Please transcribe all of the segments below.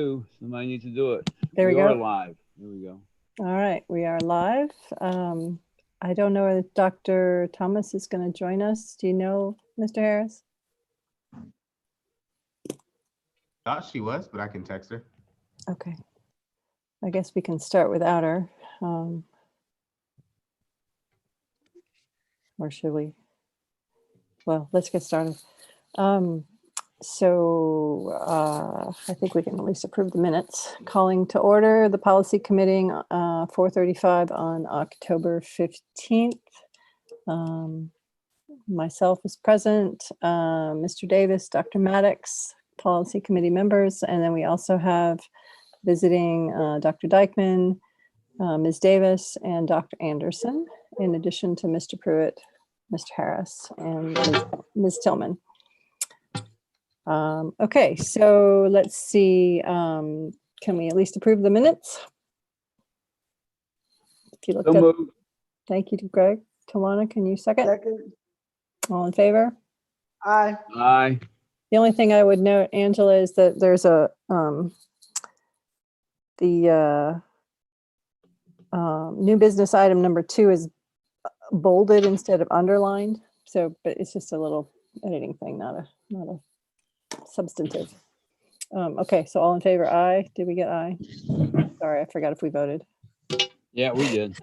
Somebody needs to do it. There we go. Are live. There we go. All right, we are live. I don't know if Dr. Thomas is going to join us. Do you know, Mr. Harris? Thought she was, but I can text her. Okay. I guess we can start without her. Or should we? Well, let's get started. I think we can at least approve the minutes. Calling to order the policy committee 4:35 on October 15th. Myself is present, Mr. Davis, Dr. Maddox, policy committee members, and then we also have visiting Dr. Dykeman, Ms. Davis, and Dr. Anderson, in addition to Mr. Pruitt, Mr. Harris, and Ms. Tillman. Okay, so let's see. Can we at least approve the minutes? If you looked up, thank you to Greg. Tawana, can you second? Second. All in favor? Aye. Aye. The only thing I would note, Angela, is that there's a new business item number 2 is bolded instead of underlined. So, but it's just a little editing thing, not a substantive. Okay, so all in favor, aye. Did we get aye? Sorry, I forgot if we voted. Yeah, we did.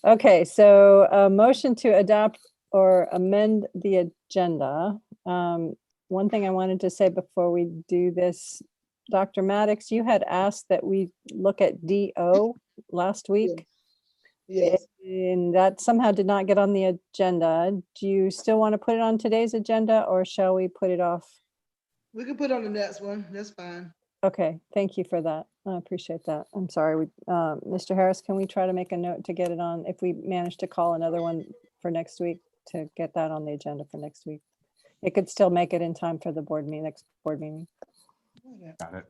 Okay, so a motion to adopt or amend the agenda. One thing I wanted to say before we do this, Dr. Maddox, you had asked that we look at DO last week. Yes. And that somehow did not get on the agenda. Do you still want to put it on today's agenda, or shall we put it off? We can put it on the next one. That's fine. Okay, thank you for that. I appreciate that. I'm sorry. Mr. Harris, can we try to make a note to get it on if we manage to call another one for next week to get that on the agenda for next week? It could still make it in time for the board meeting, next board meeting. Got it.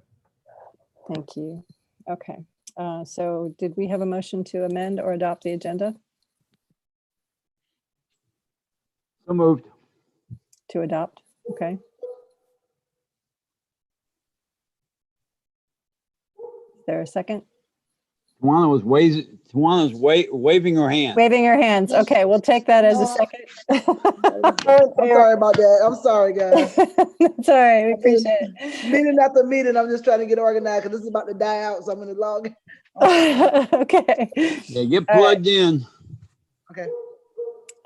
Thank you. Okay. So did we have a motion to amend or adopt the agenda? So moved. To adopt, okay. Is there a second? Tawana's waving her hand. Waving her hands. Okay, we'll take that as a second. I'm sorry about that. I'm sorry, guys. That's all right. We appreciate it. Meeting after meeting, I'm just trying to get organized because this is about to die out, so I'm going to log in. Okay. Yeah, get plugged in. Okay.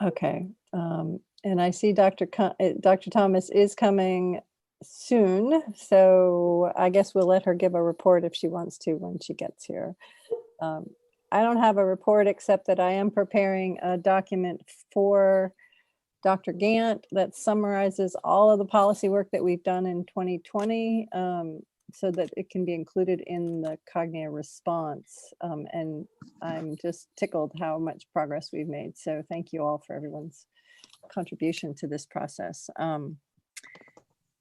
Okay. And I see Dr. Thomas is coming soon, so I guess we'll let her give a report if she wants to when she gets here. I don't have a report except that I am preparing a document for Dr. Gant that summarizes all of the policy work that we've done in 2020 so that it can be included in the cognitive response. And I'm just tickled how much progress we've made. So thank you all for everyone's contribution to this process.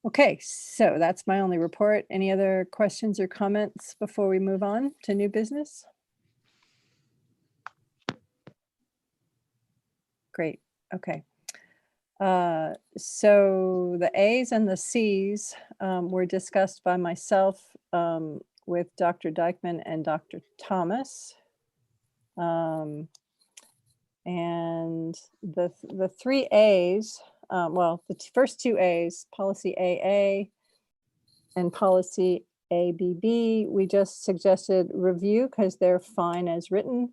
Okay, so that's my only report. Any other questions or comments before we move on to new business? Great, okay. So the A's and the C's were discussed by myself with Dr. Dykeman and Dr. Thomas. And the 3 A's, well, the first 2 A's, policy AA and policy ABB, we just suggested review because they're fine as written.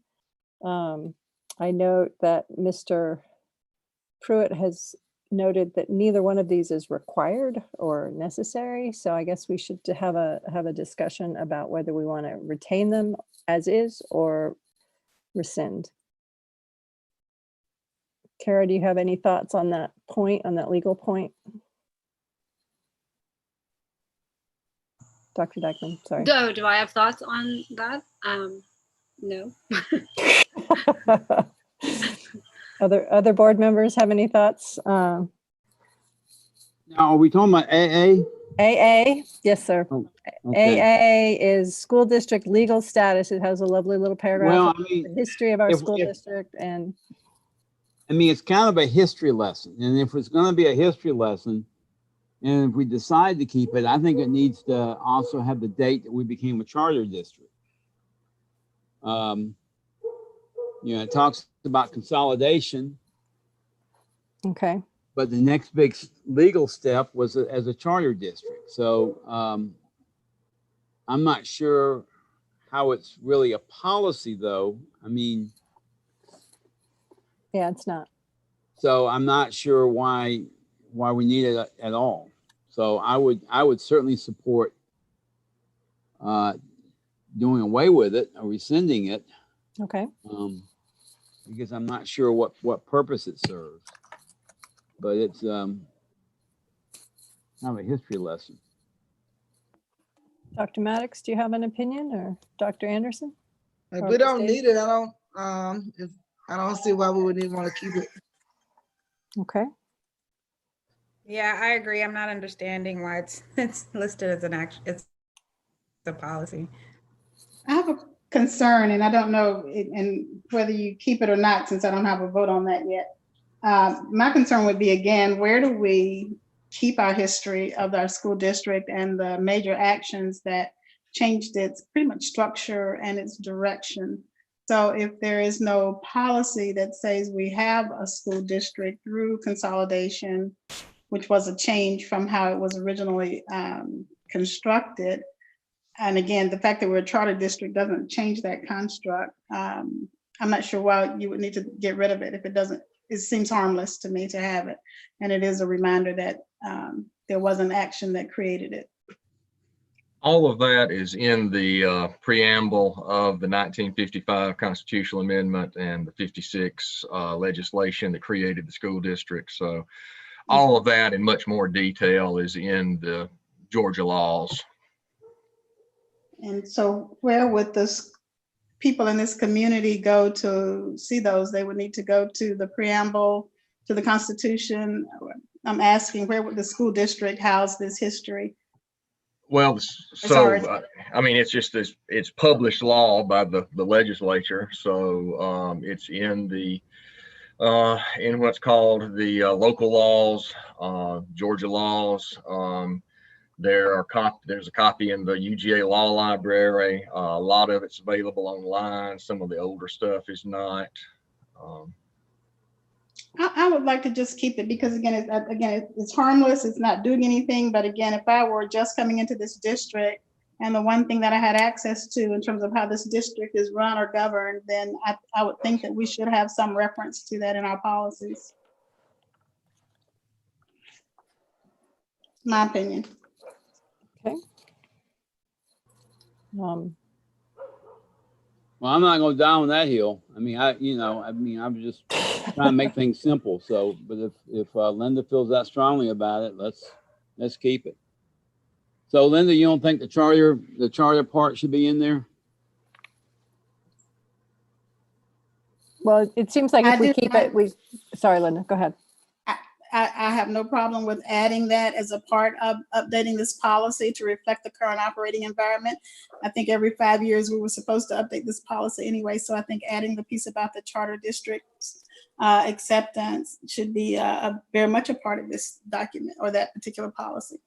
I note that Mr. Pruitt has noted that neither one of these is required or necessary. So I guess we should have a discussion about whether we want to retain them as is or rescind. Kara, do you have any thoughts on that point, on that legal point? Dr. Dykeman, sorry. Do I have thoughts on that? No. Other board members have any thoughts? Now, are we talking about AA? AA, yes, sir. Oh, okay. AA is school district legal status. It has a lovely little paragraph. Well, about the history of our school district, and I mean, it's kind of a history lesson. And if it's going to be a history lesson, And if we decide to keep it, I think it needs to also have the date that we became a charter district. It talks about consolidation, Okay. but the next big legal step was as a charter district. So I'm not sure how it's really a policy, though. I mean, Yeah, it's not. so I'm not sure why we need it at all. So I would certainly support doing away with it or rescinding it, Okay. because I'm not sure what purpose it serves. But it's kind of a history lesson. Dr. Maddox, do you have an opinion, or Dr. Anderson? If Or we don't Ms. need it, I don't see why we would even want to keep it. Okay. Yeah, I agree. I'm not understanding why it's listed as an action. It's a policy. I have a concern, and I don't know and whether you keep it or not, since I don't have a vote on that yet. My concern would be, again, where do we keep our history of our school district and the major actions that changed its pretty much structure and its direction? So if there is no policy that says we have a school district through consolidation, which was a change from how it was originally constructed, and again, the fact that we're a charter district doesn't change that construct. I'm not sure why you would need to get rid of it if it doesn't. It seems harmless to me to have it. And it is a reminder that there was an action that created it. All of that is in the preamble of the 1955 constitutional amendment and the 56 legislation that created the school district. So all of that in much more detail is in the Georgia laws. And so where would this people in this community go to see those? They would need to go to the preamble to the Constitution. I'm asking, where would the school district house this history? Well, Sorry. so I mean, it's just this, it's published law by the legislature. So it's in the in what's called the local laws, Georgia laws. There's a copy in the UGA Law Library. A lot of it's available online. Some of the older stuff is not. I would like to just keep it because again, it's harmless. It's not doing anything. But again, if I were just coming into this district and the one thing that I had access to in terms of how this district is run or governed, then I would think that we should have some reference to that in our policies. My opinion. Okay. Well, I'm not going down that hill. I mean, I'm just trying to make things simple. So, but if Linda feels that strongly about it, let's keep it. So, Linda, you don't think the charter part should be in there? Well, it seems like I if we did keep not- it, sorry, Linda, go ahead. I have no problem with adding that as a part of updating this policy to reflect the current operating environment. I think every 5 years we were supposed to update this policy anyway. So I think adding the piece about the charter district's acceptance should be very much a part of this document or that particular policy.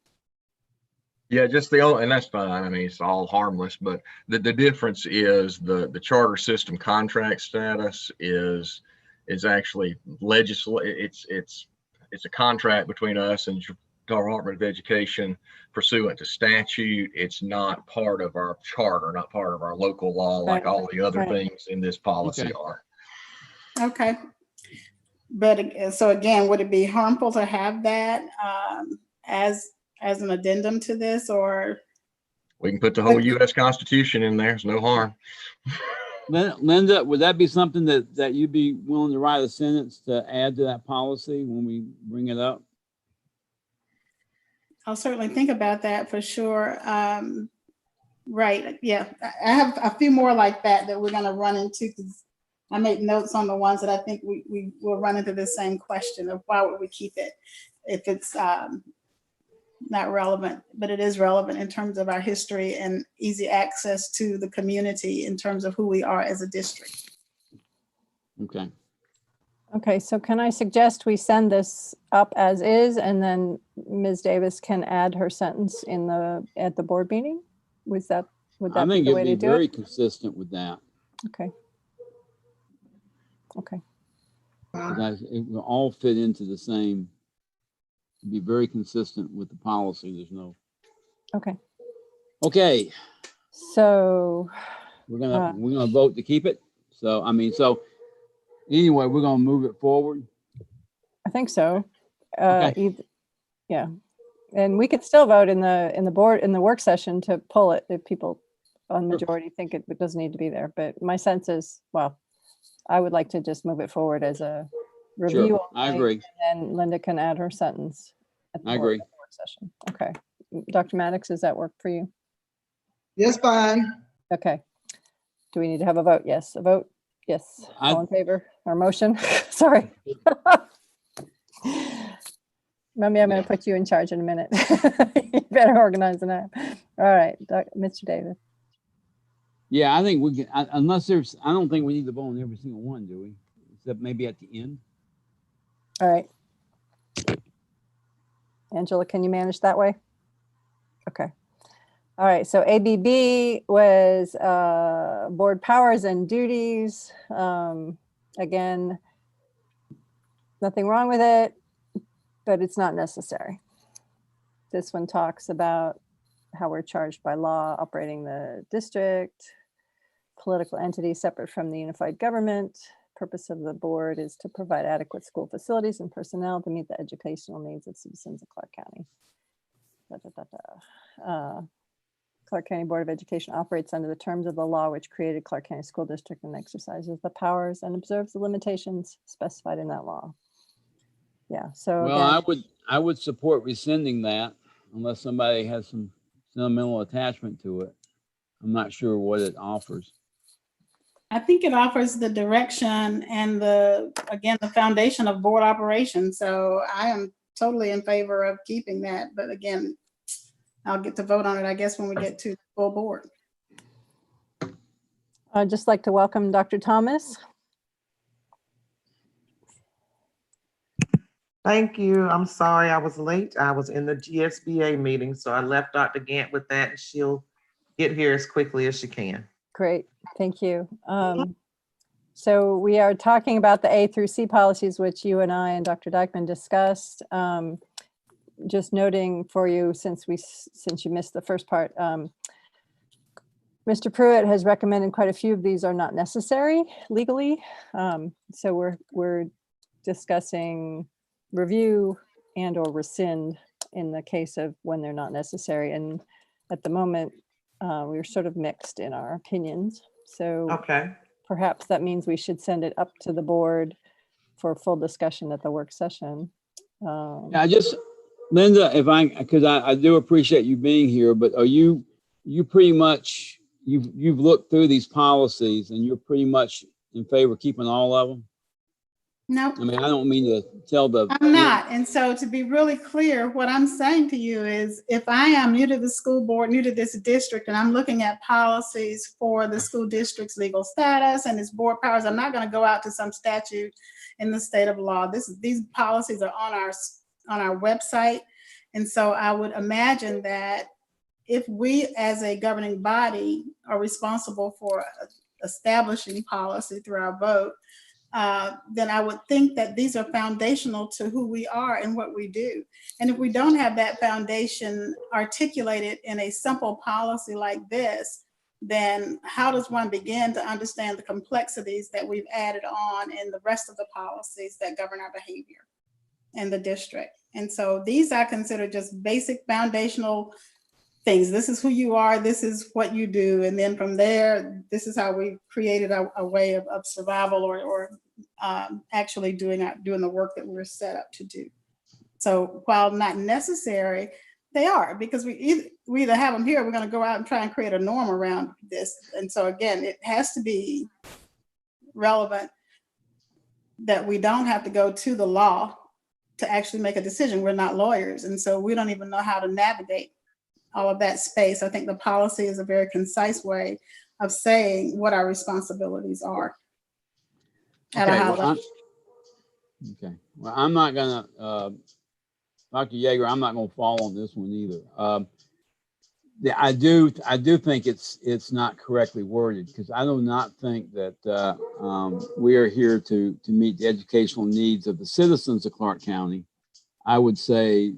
Yeah, just and that's fine. I mean, it's all harmless, but the difference is the charter system contract status is actually it's a contract between us and Department of Education pursuant to statute. It's not part of our charter, not part of our local law, like all the other things in this policy are. Okay. But so again, would it be harmful to have that as an addendum to this, or? We can put the whole U.S. Constitution in there. There's no harm. Linda, would that be something that you'd be willing to write a sentence to add to that policy when we bring it up? I'll certainly think about that for sure. Right. Yeah. I have a few more like that we're going to run into, because I made notes on the ones that I think we will run into the same question of why would we keep it if it's not relevant, but it is relevant in terms of our history and easy access to the community in terms of who we are as a district. Okay. Okay, so can I suggest we send this up as is, and then Ms. Davis can add her sentence at the board meeting? Would I that be think the it'd way be to do very it? consistent with that. Okay. Okay, 'Cause it will all fit into the same, be very consistent with the policy. There's no, okay. okay, So, we're gonna vote to keep it. So, I mean, so anyway, we're gonna move it forward. I think so. Okay. Yeah, and we could still vote in the work session to pull it if people on majority think it doesn't need to be there. But my sense is, well, I would like to just move it forward as a review. Sure, I only, agree. And Linda can add her sentence. At the I board- agree. at the work session. Okay. Dr. Maddox, does that work for you? Yes, fine. Okay. Do we need to have a vote? Yes, a vote. Yes. All in favor or motion? Sorry. Mommy, I'm going to put you in charge in a minute. You better organize that. All right, Mr. Davis. Yeah, I think we can, unless there's, I don't think we need to vote on every single one, do we? Except maybe at the end. All right. Angela, can you manage that way? Okay. All right, so ABB was board powers and duties. Again, nothing wrong with it, but it's not necessary. This one talks about how we're charged by law operating the district, political entity separate from the unified government. Purpose of the board is to provide adequate school facilities and personnel to meet the educational needs of citizens of Clark County. Clark County Board of Education operates under the terms of the law which created Clark County School District and exercises the powers and observes the limitations specified in that law. Yeah, so Well, again, I would support rescinding that unless somebody has some sentimental attachment to it. I'm not sure what it offers. I think it offers the direction and the foundation of board operations. So I am totally in favor of keeping that. But again, I'll get to vote on it, I guess, when we get to the full board. I'd just like to welcome Dr. Thomas. Thank you. I'm sorry I was late. I was in the GSBA meeting, so I left Dr. Gant with that, and she'll get here as quickly as she can. Great, thank you. So we are talking about the A through C policies, which you and I and Dr. Dykeman discussed. Just noting for you, since you missed the first part, Mr. Pruitt has recommended quite a few of these are not necessary legally. So we're discussing review and or rescind in the case of when they're not necessary. And at the moment, we're sort of mixed in our opinions. So Okay. perhaps that means we should send it up to the board for full discussion at the work session. I just, Linda, because I do appreciate you being here, but are you pretty much, you've looked through these policies and you're pretty much in favor of keeping all of them? No, I mean, I don't mean to tell the. I'm not. And so to be really clear, what I'm saying to you is if I am new to the school board, new to this district, and I'm looking at policies for the school district's legal status and its board powers, I'm not going to go out to some statute in the state of law. These policies are on our website. And so I would imagine that if we as a governing body are responsible for establishing policy through our vote, then I would think that these are foundational to who we are and what we do. And if we don't have that foundation articulated in a simple policy like this, then how does one begin to understand the complexities that we've added on in the rest of the policies that govern our behavior in the district? And so these I consider just basic foundational things. This is who you are, this is what you do. And then from there, this is how we created a way of survival or actually doing the work that we're set up to do. So while not necessary, they are, because we either have them here, or we're going to go out and try and create a norm around this. And so again, it has to be relevant that we don't have to go to the law to actually make a decision. We're not lawyers. And so we don't even know how to navigate all of that space. I think the policy is a very concise way of saying what our responsibilities are. At a high level. Okay. Well, I'm not gonna, Dr. Yeager, I'm not gonna fall on this one either. I do think it's not correctly worded, because I do not think that we are here to meet the educational needs of the citizens of Clark County. I would say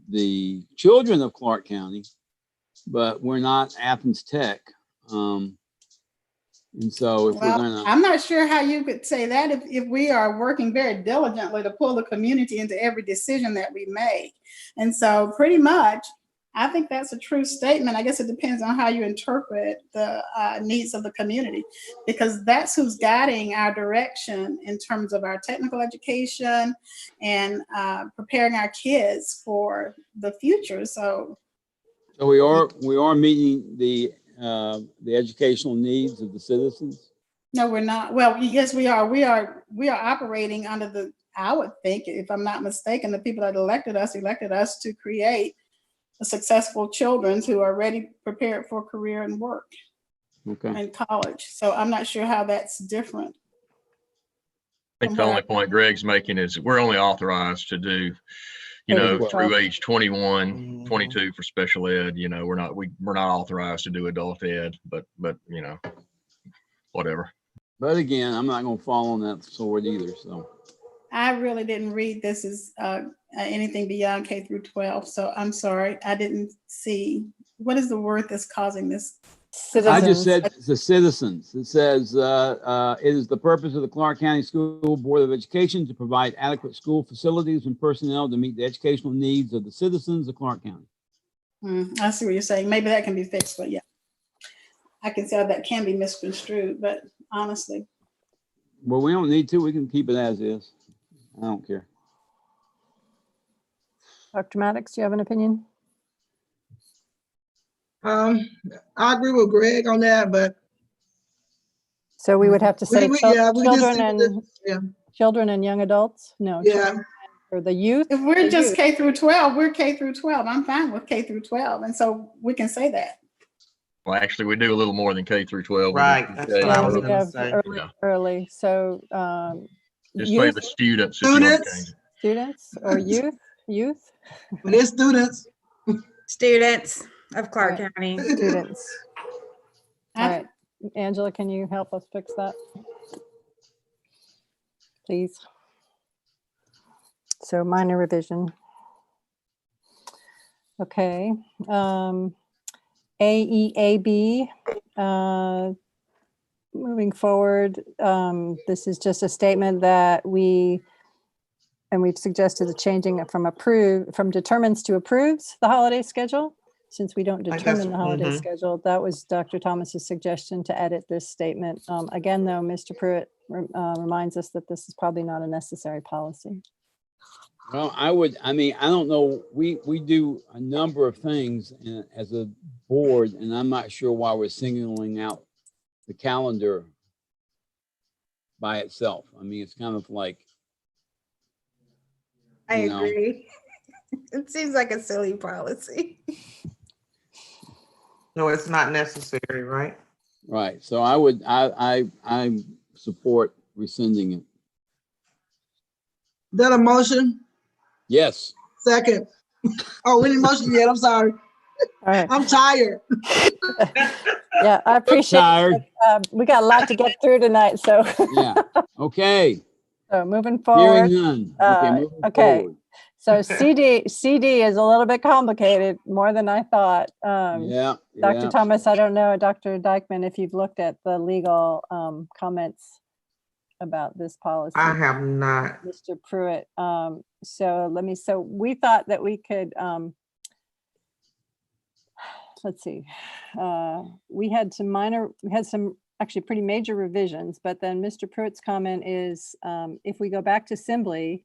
the children of Clark County, but we're not Athens Tech. And so if we're Well, gonna, I'm not sure how you could say that if we are working very diligently to pull the community into every decision that we make. And so pretty much, I think that's a true statement. I guess it depends on how you interpret the needs of the community, because that's who's guiding our direction in terms of our technical education and preparing our kids for the future. So we are meeting the educational needs of the citizens. no, we're not. Well, yes, we are. We are operating under the, I would think, if I'm not mistaken, the people that elected us to create a successful children who are ready, prepared for career and work Okay. and college. So I'm not sure how that's different. I think the only point Greg's making is we're only authorized to do, you know, K-12. through age 21, Mhm. 22 for special ed. You know, we're not authorized to do adult ed, but you know, whatever. But again, I'm not gonna fall on that sword either, so. I really didn't read this as anything beyond K through 12. So I'm sorry. I didn't see, what is the word that's causing this? I just Citizens. said the citizens. It says, it is the purpose of the Clark County School Board of Education to provide adequate school facilities and personnel to meet the educational needs of the citizens of Clark County. I see what you're saying. Maybe that can be fixed, but yeah. I can see how that can be misconstrued, but honestly. Well, we don't need to. We can keep it as is. I don't care. Dr. Maddox, do you have an opinion? I agree with Greg on that, but So we would have to say we can just children stick with and yeah. children and young adults? No. Yeah. children Or the youth? If we're The just youth. K through 12, we're K through 12. I'm fine with K through 12. And so we can say that. Well, actually, we do a little more than K through 12. We do Right, that's what I Yeah, was we gonna have say. early. So Just say youth, the students if you want to change it. students or youth, But it's students. Students of Clark Right. County. students. All I- right. Angela, can you help us fix that? Please. So minor revision. Okay. AEAB, moving forward, this is just a statement that we've suggested the changing it from determines to approves the holiday schedule. Since we don't guess- determine the holiday mhm. schedule, that was Dr. Thomas's suggestion to edit this statement. Again, though, Mr. Pruitt reminds us that this is probably not a necessary policy. Well, I don't know. We do a number of things as a board, and I'm not sure why we're singling out the calendar by itself. I mean, it's kind of like, I you know. agree. It seems like a silly policy. No, it's not necessary, right? right. So I support rescinding it. That a motion? Yes. Second. Oh, we didn't motion yet. I'm sorry. All right. I'm tired. Yeah, I appreciate tired. it. We got a lot to get through tonight, so. Yeah. Okay. So moving Hearing forward. none. Okay. Moving Okay. forward. So CD is a little bit complicated, more than I thought. Yeah. Dr. Yeah. Thomas, I don't know, Dr. Dykeman, if you've looked at the legal comments about this policy. I have not. Mr. Pruitt. So we thought that we could, let's see, we had some actually pretty major revisions, but then Mr. Pruitt's comment is, if we go back to Assembly,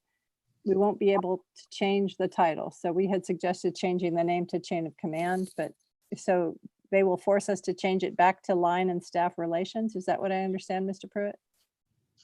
we won't be able to change the title. So we had suggested changing the name to Chain of Command, but so they will force us to change it back to Line and Staff Relations. Is that what I understand, Mr. Pruitt?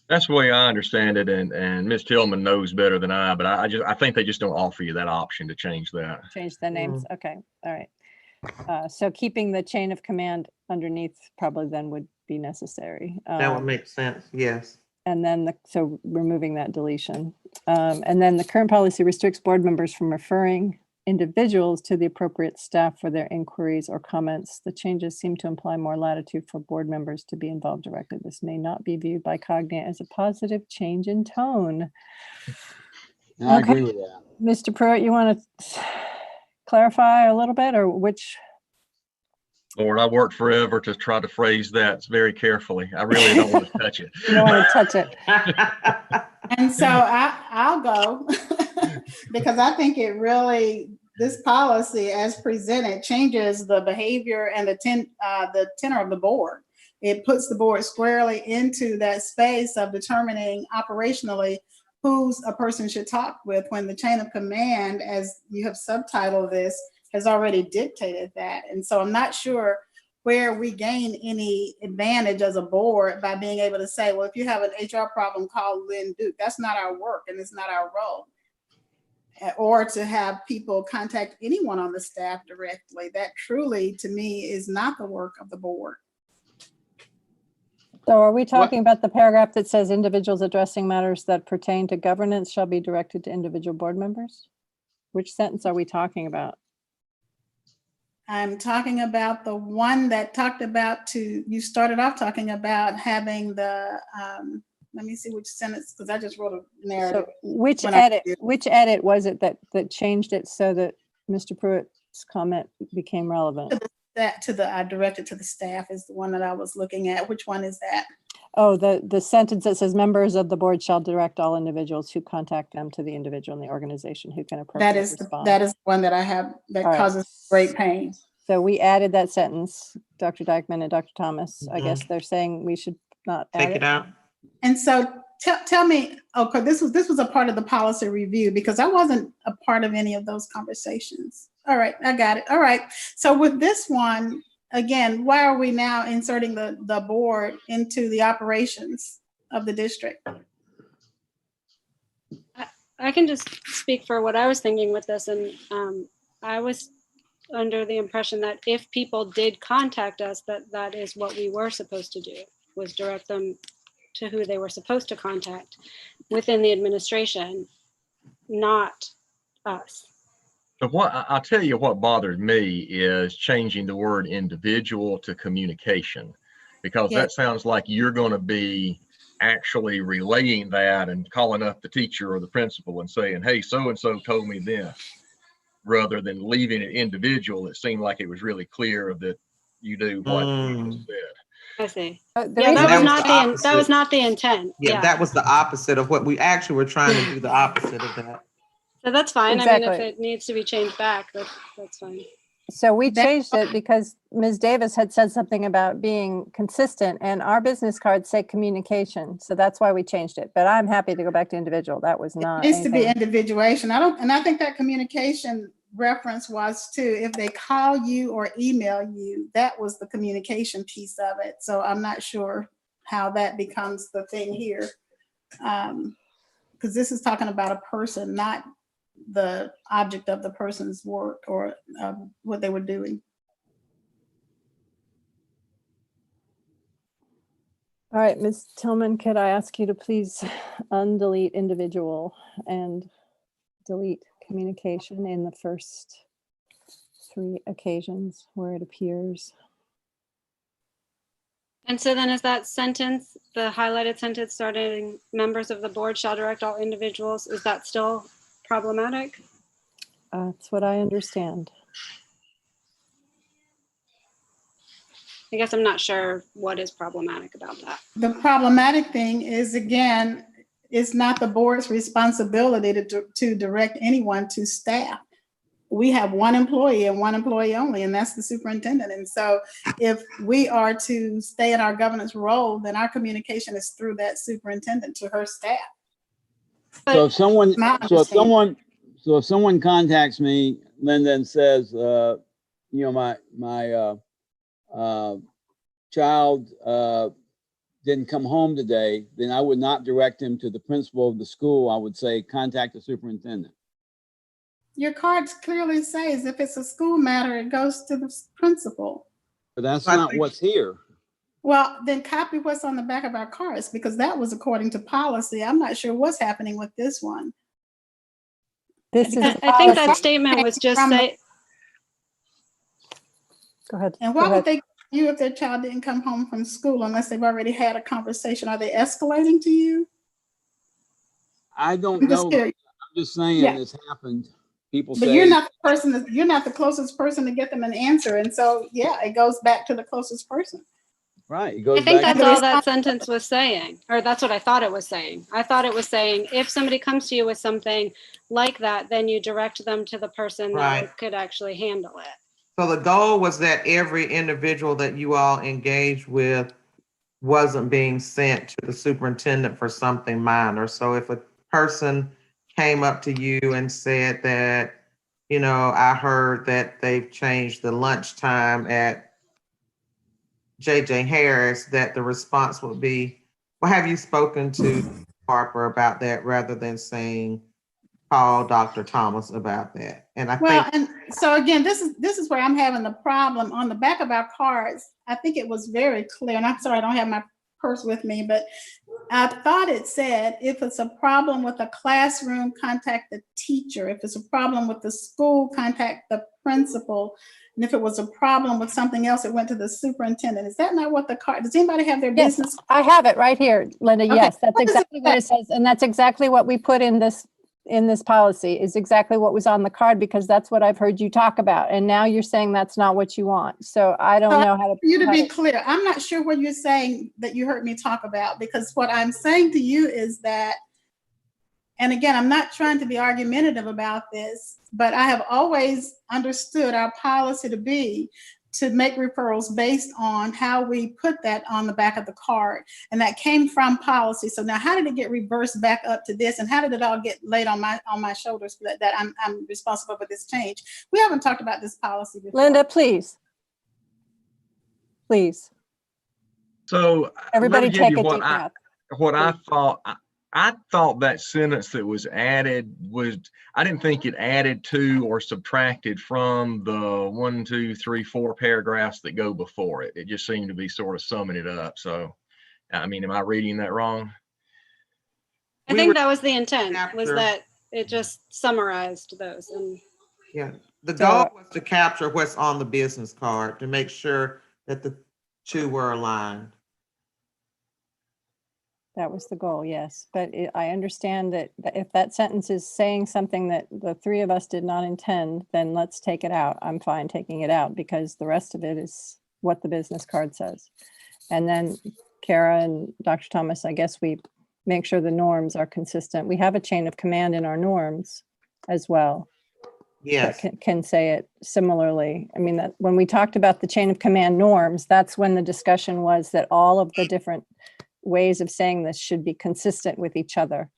That's the way I understand it, and Ms. Tillman knows better than I, but I think they just don't offer you that option to change that. Change the names. Okay. All right. So keeping the Chain of Command underneath probably then would be necessary. That would make sense, yes. And then so removing that deletion. And then the current policy restricts board members from referring individuals to the appropriate staff for their inquiries or comments. The changes seem to imply more latitude for board members to be involved directly. This may not be viewed by Cognate as a positive change in tone. And I Okay. agree with that. Mr. Pruitt, you want to clarify a little bit, or which? Lord, I worked forever to try to phrase that very carefully. I really don't want to touch it. You don't want to touch it. And so I'll go because I think it really, this policy as presented changes the behavior and the tenor of the board. It puts the board squarely into that space of determining operationally who's a person should talk with, when the chain of command, as you have subtitled this, has already dictated that. And so I'm not sure where we gain any advantage as a board by being able to say, well, if you have an HR problem, call Lynn Duke. That's not our work and it's not our role. Or to have people contact anyone on the staff directly. That truly, to me, is not the work of the board. So are we talking about the paragraph that says individuals addressing matters that pertain to governance shall be directed to individual board members? Which sentence are we talking about? I'm talking about the one that talked about you started off talking about having the, let me see which sentence, because I just wrote a narrative. So which edit was it that changed it so that Mr. Pruitt's comment became relevant? I directed to the staff is the one that I was looking at. Which one is that? Oh, the sentence that says members of the board shall direct all individuals who contact them to the individual in the organization who can appropriately respond. That is the one that I have that causes great pain. So we added that sentence, Dr. Dykeman and Dr. Thomas. I guess they're saying we should not Take it out. And so tell me, okay, this was a part of the policy review because I wasn't a part of any of those conversations. All right, I got it. All right. So with this one, again, why are we now inserting the board into the operations of the district? I can just speak for what I was thinking with this. And I was under the impression that if people did contact us, that is what we were supposed to do, was direct them to who they were supposed to contact within the administration, not us. But I'll tell you what bothered me is changing the word individual to communication, because that sounds like you're going to be actually relaying that and calling up the teacher or the principal and saying, hey, so-and-so told me this, rather than leaving it individual. It seemed like it was really clear that you knew what you said. I see. Yeah, that was not the intent. Yeah, that was the opposite of what we actually were trying to do, the opposite of that. So that's fine. Exactly. I mean, if it needs to be changed back, that's fine. So we changed it because Ms. Davis had said something about being consistent, and our business cards say communication. So that's why we changed it. But I'm happy to go back to individual. That was not. It needs to be individuation. I think that communication reference was too, if they call you or email you, that was the communication piece of it. So I'm not sure how that becomes the thing here. Because this is talking about a person, not the object of the person's work or what they were doing. All right, Ms. Tillman, could I ask you to please undelete individual and delete communication in the first 3 occasions where it appears? And so then is that sentence, the highlighted sentence starting members of the board shall direct all individuals, is that still problematic? That's what I understand. I guess I'm not sure what is problematic about that. The problematic thing is, again, it's not the board's responsibility to direct anyone to staff. We have one employee and one employee only, and that's the superintendent. And so if we are to stay in our governance role, then our communication is through that superintendent to her staff. So if someone contacts me, Linda, and says, my child didn't come home today, then I would not direct him to the principal of the school. I would say, contact the superintendent. Your cards clearly says if it's a school matter, it goes to the principal. But that's not what's here. Well, then copy what's on the back of our cards, because that was according to policy. I'm not sure what's happening with this one. This is Because the I think that policy. statement was just From the- say, Go ahead. And Go why would ahead. they call you if their child didn't come home from school unless they've already had a conversation? Are they escalating to you? I don't I'm just know. curious. I'm just saying Yeah. it's happened. People But say, you're not the person you're not the closest person to get them an answer. And so, yeah, it goes back to the closest person. right, it I goes think back. that's all that sentence was saying, or that's what I thought it was saying. I thought it was saying, if somebody comes to you with something like that, then you direct them to the person Right. that could actually handle it. So the goal was that every individual that you all engaged with wasn't being sent to the superintendent for something minor. So if a person came up to you and said that, you know, I heard that they've changed the lunchtime at JJ Harris, that the response would be, well, have you spoken to Harper about that, rather than saying, call Dr. Thomas about that? And I Well, think, and so again, this is where I'm having the problem. On the back of our cards, I think it was very clear, and I'm sorry I don't have my purse with me, but I thought it said, if it's a problem with a classroom, contact the teacher. If it's a problem with the school, contact the principal. And if it was a problem with something else, it went to the superintendent. Is that not what the card, does anybody have their Yes, business? I have it right here, Linda. Okay. Yes, that's What does it exactly what it says. And that's exactly what we put in this policy, is exactly what was on the card, because that's what I've heard you talk about. And now you're saying that's not what you want. So I don't know how to. For you to be clear, I'm not sure what you're saying that you heard me talk about, because what I'm saying to you is that, and again, I'm not trying to be argumentative about this, but I have always understood our policy to be to make referrals based on how we put that on the back of the card. And that came from policy. So now how did it get reversed back up to this? And how did it all get laid on my shoulders that I'm responsible for this change? We haven't talked about this policy before. Linda, please. Please. So Everybody let me give take you a what deep I breath. what I thought. I thought that sentence that was added was, I didn't think it added to or subtracted from the 1, 2, 3, 4 paragraphs that go before it. It just seemed to be sort of summing it up. So, I mean, am I reading that wrong? I think that was the intent, was Capture. that it just summarized those. And yeah, the So- goal was to capture what's on the business card, to make sure that the two were aligned. That was the goal, yes. But I understand that if that sentence is saying something that the three of us did not intend, then let's take it out. I'm fine taking it out, because the rest of it is what the business card says. And then Kara and Dr. Thomas, I guess we make sure the norms are consistent. We have a chain of command in our norms as well. Yes, That can say it similarly. I mean, that when we talked about the chain of command norms, that's when the discussion was that all of the different ways of saying this should be consistent with each other.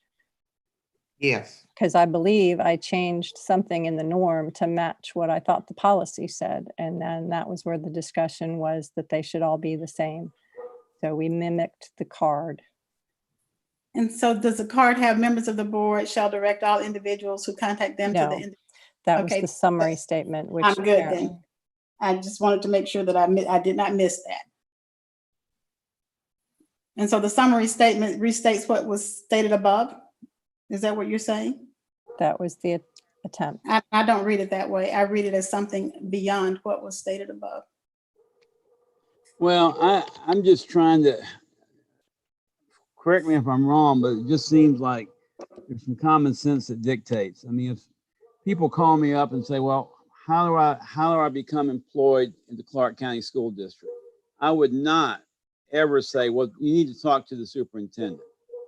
yes. Because I believe I changed something in the norm to match what I thought the policy said. And then that was where the discussion was, that they should all be the same. So we mimicked the card. And so does the card have members of the board shall direct all individuals who contact them to No. the, That was Okay, the summary statement, which I'm good Karen- then. I just wanted to make sure that I did not miss that. And so the summary statement restates what was stated above? Is that what you're saying? that was the attempt. I don't read it that way. I read it as something beyond what was stated above. Well, I'm just trying to, correct me if I'm wrong, but it just seems like there's some common sense that dictates. I mean, if people call me up and say, well, how do I become employed in the Clark County School District? I would not ever say, well, you need to talk to the superintendent.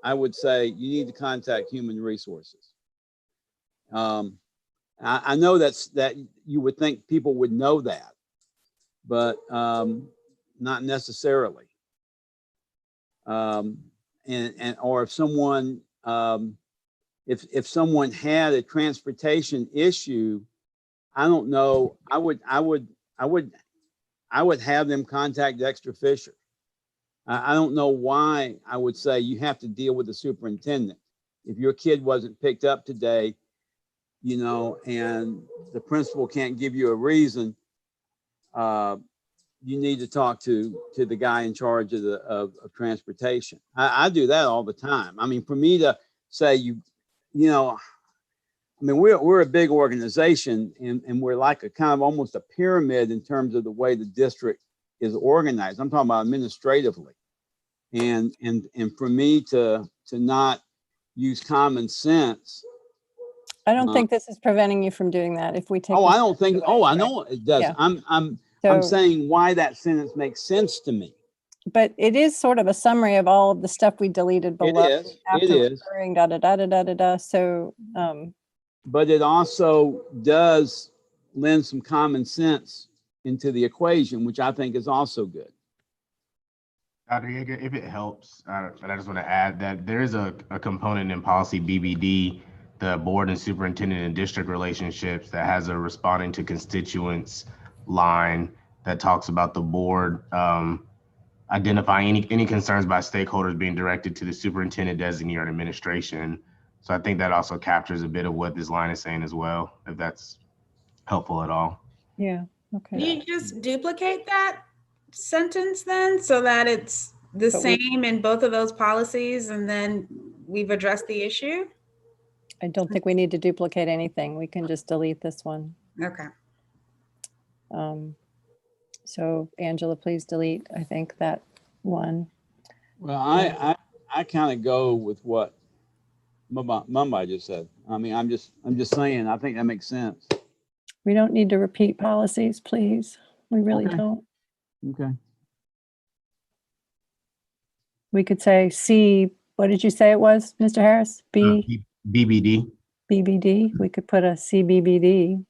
I would say you need to contact human resources. I know that you would think people would know that, but not necessarily. And or if someone if someone had a transportation issue, I don't know, I would have them contact Dexter Fisher. I don't know why I would say you have to deal with the superintendent. If your kid wasn't picked up today, you know, and the principal can't give you a reason, you need to talk to the guy in charge of of transportation. I do that all the time. I mean, for me to say you know, I mean, we're a big organization, and we're like a kind of almost a pyramid in terms of the way the district is organized. I'm talking about administratively, and for me to not use common sense. I don't think this is preventing you from doing that if we take. Oh, this I don't think. away, Oh, I right? know it does. Yeah. I'm So, saying why that sentence makes sense to me. but it is sort of a summary of all of the stuff we deleted below. It is. After It is. referring, da da da da da da da. So, But it also does lend some common sense into the equation, which I think is also good. Dr. Yeager, if it helps, and I just want to add that there is a component in policy BBD, the board and superintendent and district relationships, that has a responding to constituents line that talks about the board identifying any concerns by stakeholders being directed to the superintendent, designee, or administration. So I think that also captures a bit of what this line is saying as well, if that's helpful at all. yeah. Okay. You just duplicate that sentence then so that it's the But same in both of those policies, and then we've addressed the issue? I don't think we need to duplicate anything. We can just delete this one. Okay. So Angela, please delete, I think, that one. Well, I kind of go with what Mumbai just said. I mean, I'm just saying, I think that makes sense. We don't need to repeat policies, please. We really Okay. don't. Okay. We could say C, what did you say it was, Mr. Harris? BBD. BBD. We could put a CBBD.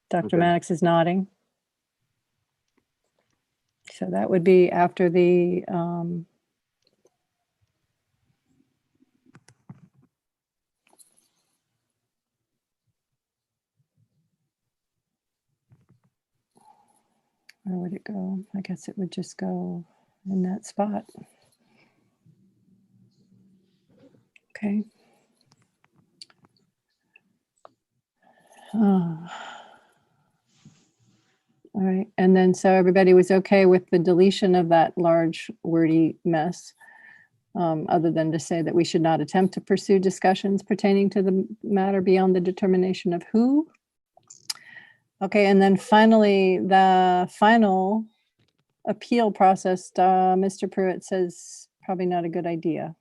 Dr. Okay. Maddox is nodding. So that would be after the, where would it go? I guess it would just go in that spot. Okay. All right, and then so everybody was okay with the deletion of that large wordy mess, other than to say that we should not attempt to pursue discussions pertaining to the matter beyond the determination of who. Okay, and then finally, the final appeal process, Mr. Pruitt says probably not a good idea.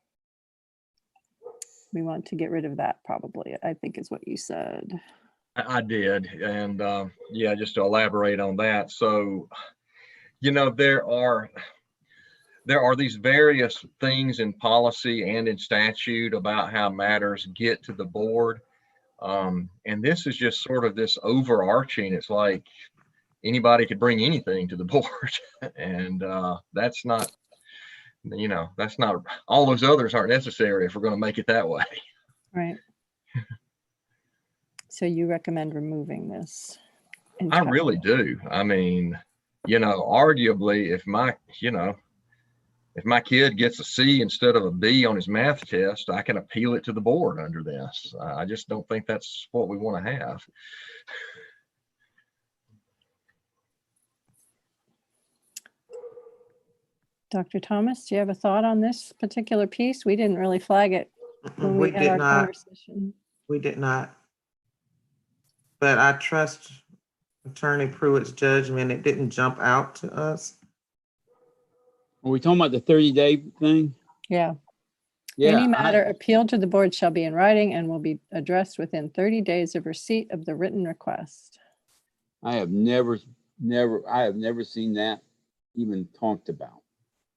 We want to get rid of that probably, I think is what you said. I did. And yeah, just to elaborate on that. So, you know, there are these various things in policy and in statute about how matters get to the board. And this is just sort of this overarching, it's like anybody could bring anything to the board. And that's not, you know, that's not, all those others aren't necessary if we're going to make it that way. Right. So you recommend removing this? I really do. I mean, you know, arguably if my kid gets a C instead of a B on his math test, I can appeal it to the board under this. I just don't think that's what we want to have. Dr. Thomas, do you have a thought on this particular piece? We didn't really flag it when we had our conversation. We did not. But I trust Attorney Pruitt's judgment. It didn't jump out to us. Are we talking about the 30-day thing? Yeah. Yeah. Any matter appealed to the board shall be in writing and will be addressed within 30 days of receipt of the written request. I have never seen that even talked about.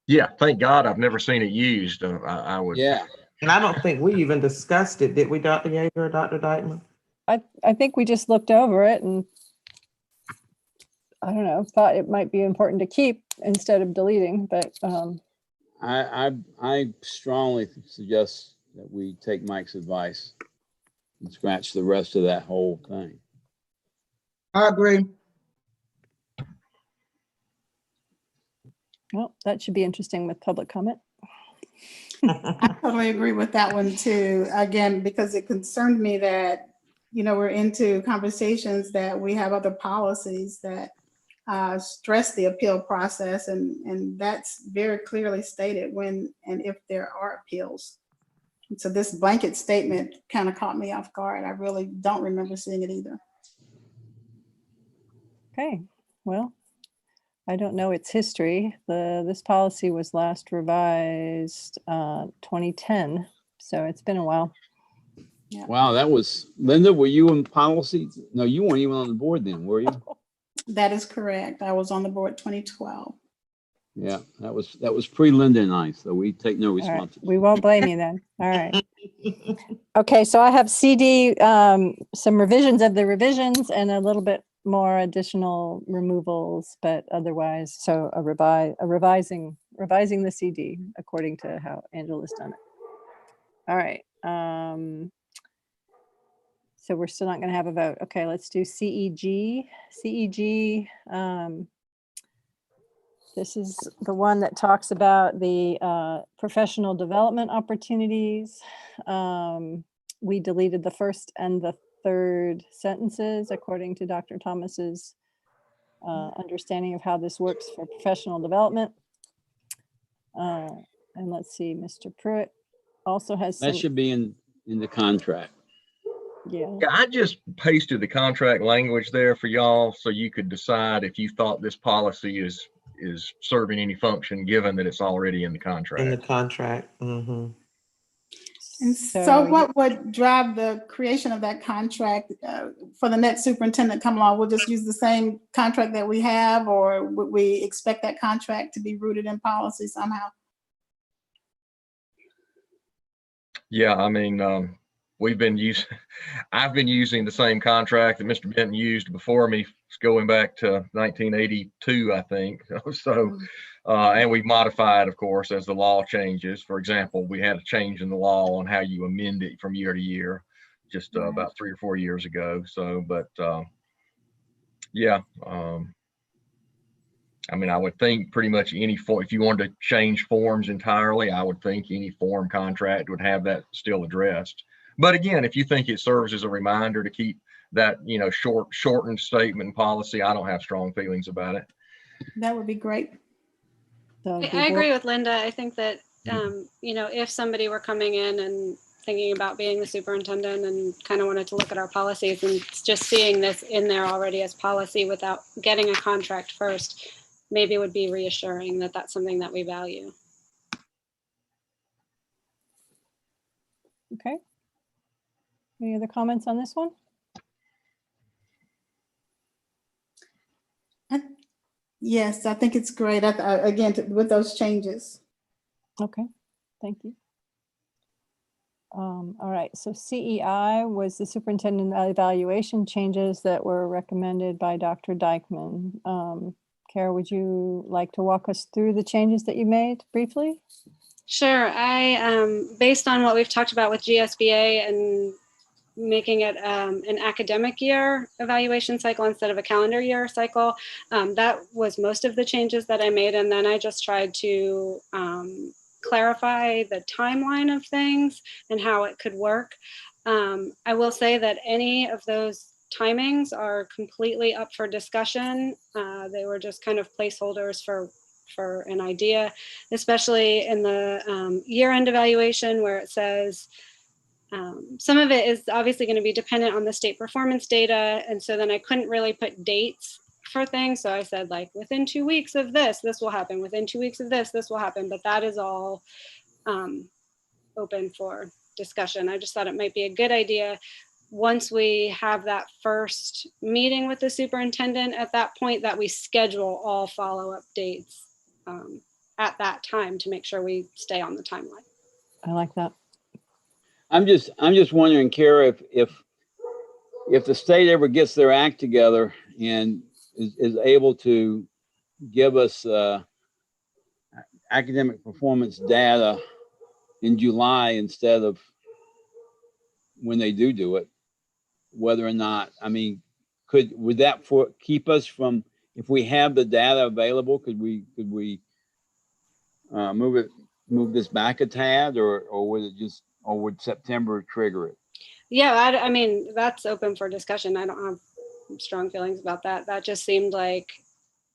Yeah, thank God I've never seen it used. I would. Yeah. And I don't think we even discussed it. Did we, Dr. Yeager or Dr. Dykeman? I think we just looked over it and I don't know, thought it might be important to keep instead of deleting, but I strongly suggest that we take Mike's advice and scratch the rest of that whole thing. I agree. well, that should be interesting with public comment. I totally agree with that one too. Again, because it concerned me that, you know, we're into conversations that we have other policies that stress the appeal process, and that's very clearly stated when and if there are appeals. And so this blanket statement kind of caught me off guard. I really don't remember seeing it either. Okay, well, I don't know its history. This policy was last revised 2010, so it's been a while. Wow, that was, Linda, were you in policy? No, you weren't even on the board then, were you? That is correct. I was on the board 2012. Yeah, that was pre-Linda and I, so we take no All right, responsibility. we won't blame you then. All right. Okay, so I have CD, some revisions of the revisions and a little bit more additional removals, but otherwise, so revising the CD according to how Angela's done it. All right. So we're still not going to have a vote. Okay, let's do CEG. CEG. This is the one that talks about the professional development opportunities. We deleted the first and the third sentences according to Dr. Thomas's understanding of how this works for professional development. And let's see, Mr. Pruitt also has That some, should be in the contract. yeah. Yeah, I just pasted the contract language there for y'all so you could decide if you thought this policy is serving any function, given that it's already in the contract. In the contract. Mm-hmm. And so what would drive the creation of that contract for the next superintendent come along? We'll just use the same contract that we have, or would we expect that contract to be rooted in policy somehow? Yeah, I mean, I've been using the same contract that Mr. Benton used before me, going back to 1982, I think. So, and we've modified, of course, as the law changes. For example, we had a change in the law on how you amend it from year to year, just about 3 or 4 years ago. So, but yeah, I mean, I would think pretty much any form, if you wanted to change forms entirely, I would think any form contract would have that still addressed. But again, if you think it serves as a reminder to keep that, shortened statement policy, I don't have strong feelings about it. That would be great. I agree with Linda. I think that, if somebody were coming in and thinking about being the superintendent and kind of wanted to look at our policies and just seeing this in there already as policy without getting a contract first, maybe it would be reassuring that that's something that we value. Okay. Any other comments on this one? Yes, I think it's great. Again, with those changes. Okay, thank you. All right, so CEI was the superintendent evaluation changes that were recommended by Dr. Dykman. Kara, would you like to walk us through the changes that you made briefly? Sure. I, based on what we've talked about with GSBA and making it an academic year evaluation cycle instead of a calendar year cycle, that was most of the changes that I made. And then I just tried to clarify the timeline of things and how it could work. I will say that any of those timings are completely up for discussion. They were just kind of placeholders for an idea, especially in the year-end evaluation where it says some of it is obviously going to be dependent on the state performance data. And so then I couldn't really put dates for things. So I said, like, within 2 weeks of this will happen. Within 2 weeks of this will happen. But that is all open for discussion. I just thought it might be a good idea once we have that first meeting with the superintendent at that point that we schedule all follow-up dates at that time to make sure we stay on the timeline. I like that. I'm just wondering, Kara, if the state ever gets their act together and is able to give us academic performance data in July instead of when they do it, whether or not, I mean, would that keep us from, if we have the data available, could we move this back a tad, or would it just, or would September trigger it? Yeah, I mean, that's open for discussion. I don't have strong feelings about that. That just seemed like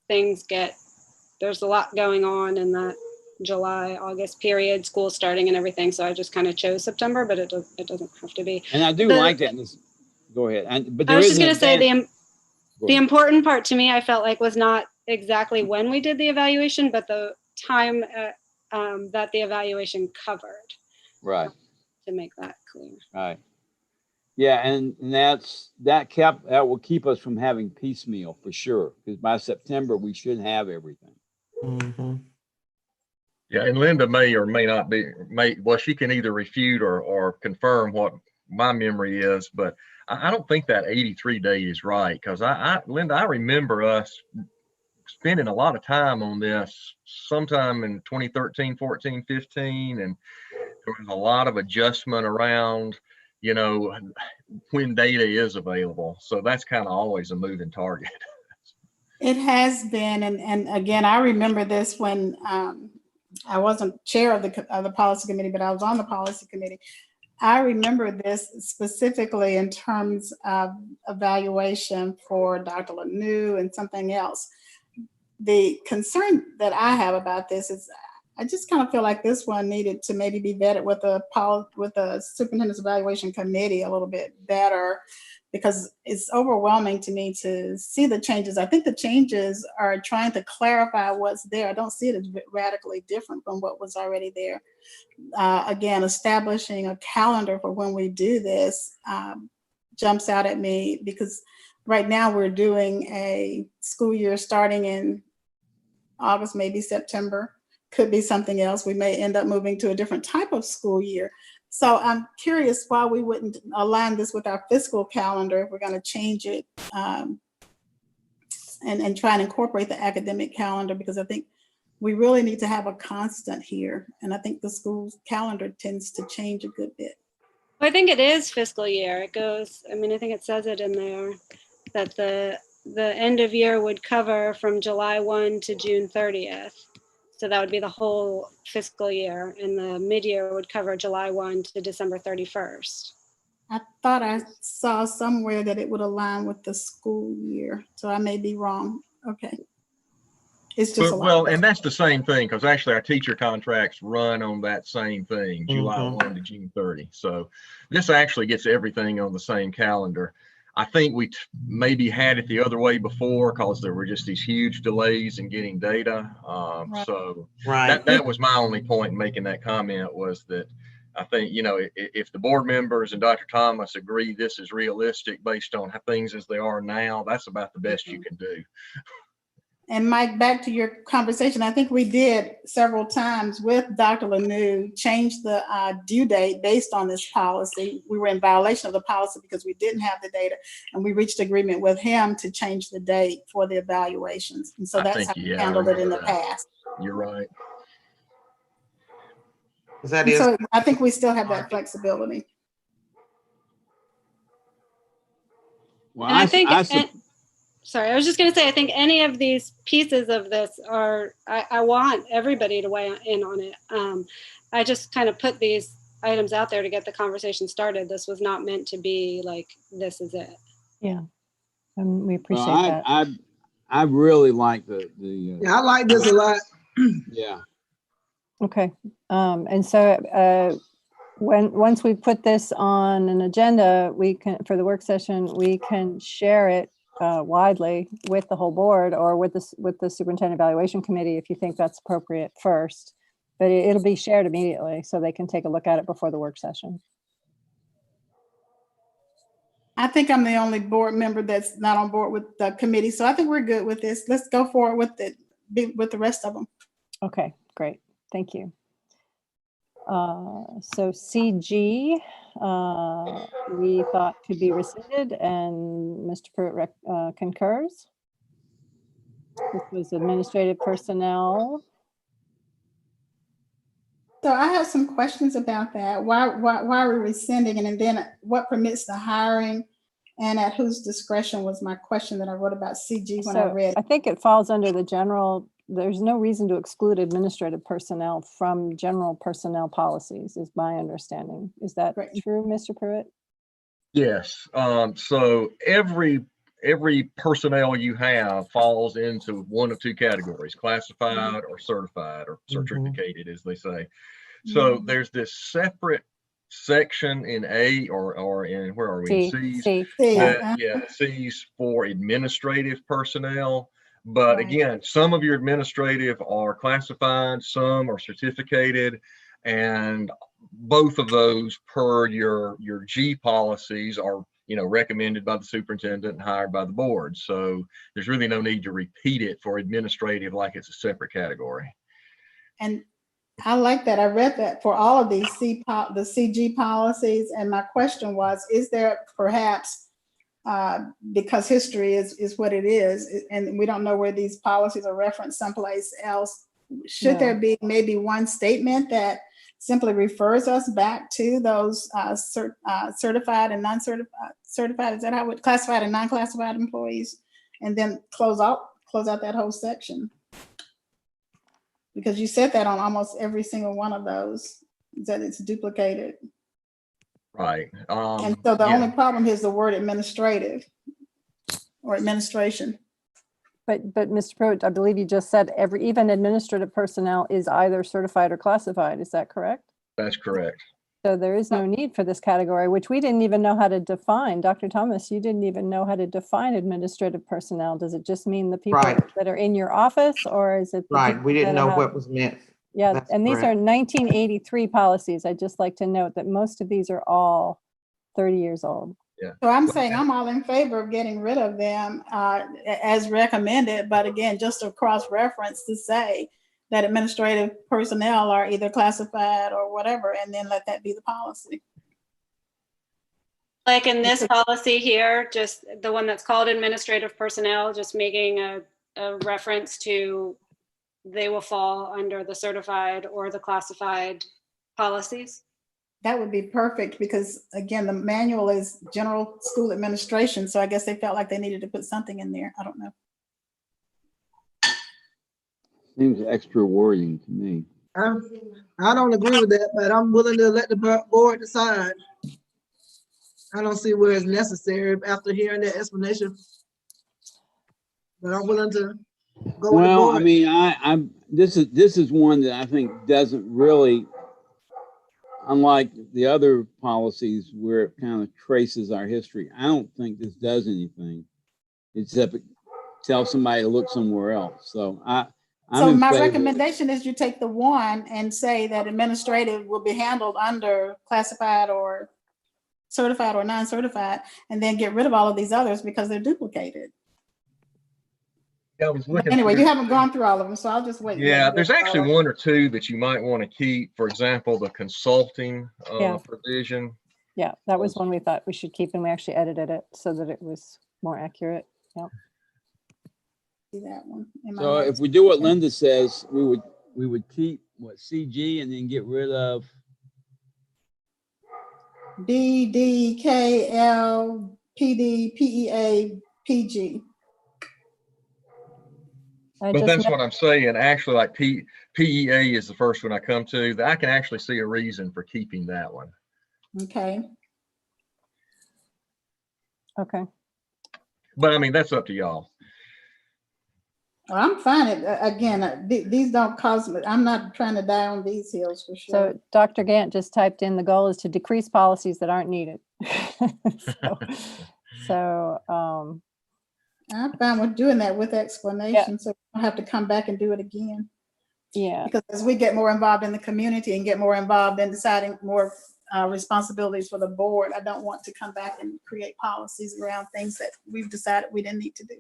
there's a lot going on in that July, August period, school starting and everything. So I just kind of chose September, but it doesn't have to be. And I do like that. Go ahead. But I there was is just going to say the ahead. important part to me, I felt like, was not exactly when we did the evaluation, but the time that the evaluation covered. Right. To make that clear. Right. Yeah, and that will keep us from having piecemeal for sure. Because by September we should have everything. Mm-hmm. Yeah, and Linda may or may not be, well, she can either refute or confirm what my memory is, but I don't think that 83 day is right. Because Linda, I remember us spending a lot of time on this sometime in 2013, 14, 15, and there was a lot of adjustment around, you know, when data is available. So that's kind of always a moving target. It has been, and again, I remember this when I wasn't chair of the policy committee, but I was on the policy committee. I remember this specifically in terms of evaluation for Dr. Lanou and something else. The concern that I have about this is I just kind of feel like this one needed to maybe be vetted with the superintendent's evaluation committee a little bit better, because it's overwhelming to me to see the changes. I think the changes are trying to clarify what's there. I don't see it as radically different from what was already there. Again, establishing a calendar for when we do this jumps out at me, because right now we're doing a school year starting in August, maybe September. Could be something else. We may end up moving to a different type of school year. So I'm curious why we wouldn't align this with our fiscal calendar if we're going to change it and try and incorporate the academic calendar, because I think we really need to have a constant here. And I think the school's calendar tends to change a good bit. Well, I think it is fiscal year. It goes, I mean, I think it says it in there that the end of year would cover from July 1 to June 30th. So that would be the whole fiscal year, and the mid-year would cover July 1 to December 31st. I thought I saw somewhere that it would align with the school year, so I may be wrong. Okay. It's just well, and that's the same thing, because actually our teacher contracts run on that same thing, July 1 to June 30. So this actually gets everything on the same calendar. I think we maybe had it the other way before because there were just these huge delays in getting data. Right. So Right. that was my only point in making that comment, was that I think, you know, if the board members and Dr. Thomas agree this is realistic based on things as they are now, that's about the best you can do. And Mike, back to your conversation, I think we did several times with Dr. Lanou change the due date based on this policy. We were in violation of the policy because we didn't have the data, and we reached agreement with him to change the date for the evaluations. And so that's how we handled it in the past. You're right. So I think we still have that flexibility. Well, and I think, sorry, I was just going to say, I think any of these pieces of this are, I want everybody to weigh in on it. I just kind of put these items out there to get the conversation started. This was not meant to be like, this is it. Yeah, and we appreciate that. I really like the Yeah, I like this a lot. yeah. Okay, and so once we put this on an agenda, we can, for the work session, we can share it widely with the whole board or with the superintendent evaluation committee if you think that's appropriate first. But it'll be shared immediately so they can take a look at it before the work session. I think I'm the only board member that's not on board with the committee, so I think we're good with this. Let's go forward with it with the rest of them. Okay, great. Thank you. So CG, we thought could be rescinded, and Mr. Pruitt concurs. This was administrative personnel. So I have some questions about that. Why are we rescinding, and then what permits the hiring, and at whose discretion was my question that I wrote about CG when I read. I think it falls under the general. There's no reason to exclude administrative personnel from general personnel policies, is my understanding. Is that true, Mr. Pruitt? Yes. So every every personnel you have falls into one of two categories: classified or certified, or certificated, as they say. So there's this separate section in A or in, where are we, in C's? That, the C's for administrative personnel. But again, some of your administrative are classified, some are certificated, and both of those, per your G policies, are recommended by the superintendent and hired by the board. So there's really no need to repeat it for administrative like it's a separate category. And I like that. I read that for all of these the CG policies. And my question was, is there perhaps, because history is what it is, and we don't know where these policies are referenced someplace else, should there be maybe one statement that simply refers us back to those certified and non-certified, is that how it, classified and non-classified employees, and then close out that whole section? Because you said that on almost every single one of those, that it's duplicated. Right. And so the only problem is the word administrative or administration. But Mr. Pruitt, I believe you just said even administrative personnel is either certified or classified. Is that correct? That's correct. So there is no need for this category, which we didn't even know how to define. Dr. Thomas, you didn't even know how to define administrative personnel. Does it just mean the people that are in your office, or is it? We didn't know what was meant. Yeah, That's and these correct. are 1983 policies. I'd just like to note that most of these are all 30 years old. Yeah. So I'm saying I'm all in favor of getting rid of them as recommended, but again, just a cross-reference to say that administrative personnel are either classified or whatever, and then let that be the policy. Like in this policy here, just the one that's called administrative personnel, just making a reference to they will fall under the certified or the classified policies. That would be perfect, because again, the manual is general school administration. So I guess they felt like they needed to put something in there. I don't know. Seems extra worrying to me. I don't agree with that, but I'm willing to let the board decide. I don't see where it's necessary after hearing that explanation. But I'm willing to go with the Well, board. I mean, this is one that I think doesn't really, unlike the other policies where it kind of traces our history, I don't think this does anything except tell somebody to look somewhere else. So So my recommendation is you take the one and say that administrative will be handled under classified or certified or non-certified, and then get rid of all of these others because they're duplicated. I was looking Anyway, through, you haven't gone through all of them, so I'll just wait. yeah, there's actually one or two that you might want to keep. For example, the consulting provision. Yeah, that was one we thought we should keep, and we actually edited it so that it was more accurate. Yep. See that one. So if we do what Linda says, we would keep what, CG, and then get rid of B, D, K, L, P, D, P, E, A, P, G. But that's what I'm saying. Actually, like PEA is the first one I come to. I can actually see a reason for keeping that one. Okay. Okay. But I mean, that's up to y'all. Well, I'm fine. Again, these don't cause me, I'm not trying to die on these hills for sure. So Dr. Gant just typed in, the goal is to decrease policies that aren't needed. so I'm fine with doing that with explanation, so we don't have to come back and do it again. Yeah. Because as we get more involved in the community and get more involved in deciding more responsibilities for the board, I don't want to come back and create policies around things that we've decided we didn't need to do.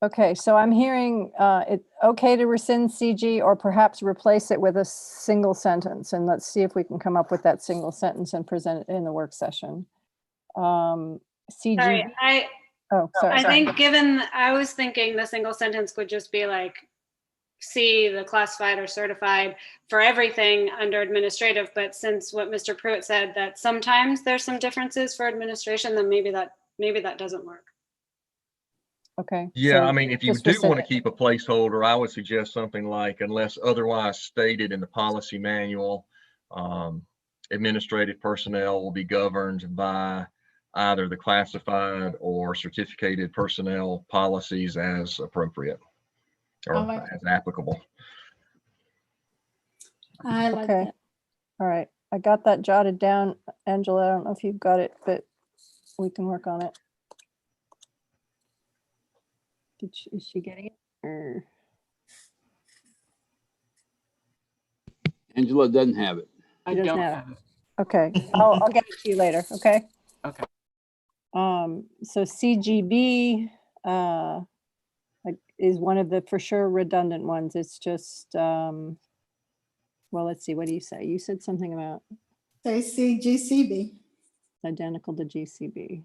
Okay, so I'm hearing it's okay to rescind CG or perhaps replace it with a single sentence. And let's see if we can come up with that single sentence and present it in the work session. CG. Sorry, sorry. I think I was thinking the single sentence would just be like, C, the classified or certified for everything under administrative. But since what Mr. Pruitt said, that sometimes there's some differences for administration, then maybe that doesn't work. Okay. Yeah, I mean, if you do want to keep a placeholder, I would suggest something like, unless otherwise stated in the policy manual, administrative personnel will be governed by either the classified or certificated personnel policies as appropriate or I like- as applicable. I like Okay. that. All right, I got that jotted down. Angela, I don't know if you've got it, but we can work on it. Is she getting it? Or Angela doesn't have it. she doesn't have it? Okay, I'll get it to you later, okay? Okay. So CGB like, is one of the for sure redundant ones. It's just, well, let's see, what do you say? You said something about Say CGCB. identical to GCB.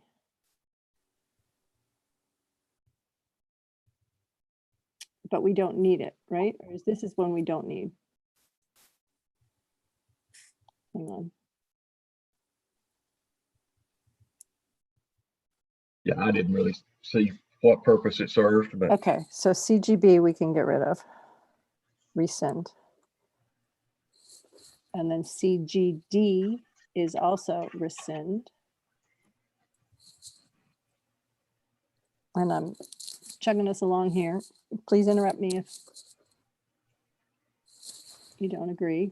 But we don't need it, right? Or is this one we don't need? Hang on. Yeah, I didn't really see what purpose it served, but Okay, so CGB we can get rid of, rescind. And then CGD is also rescind. And I'm chugging us along here. Please interrupt me if you don't agree.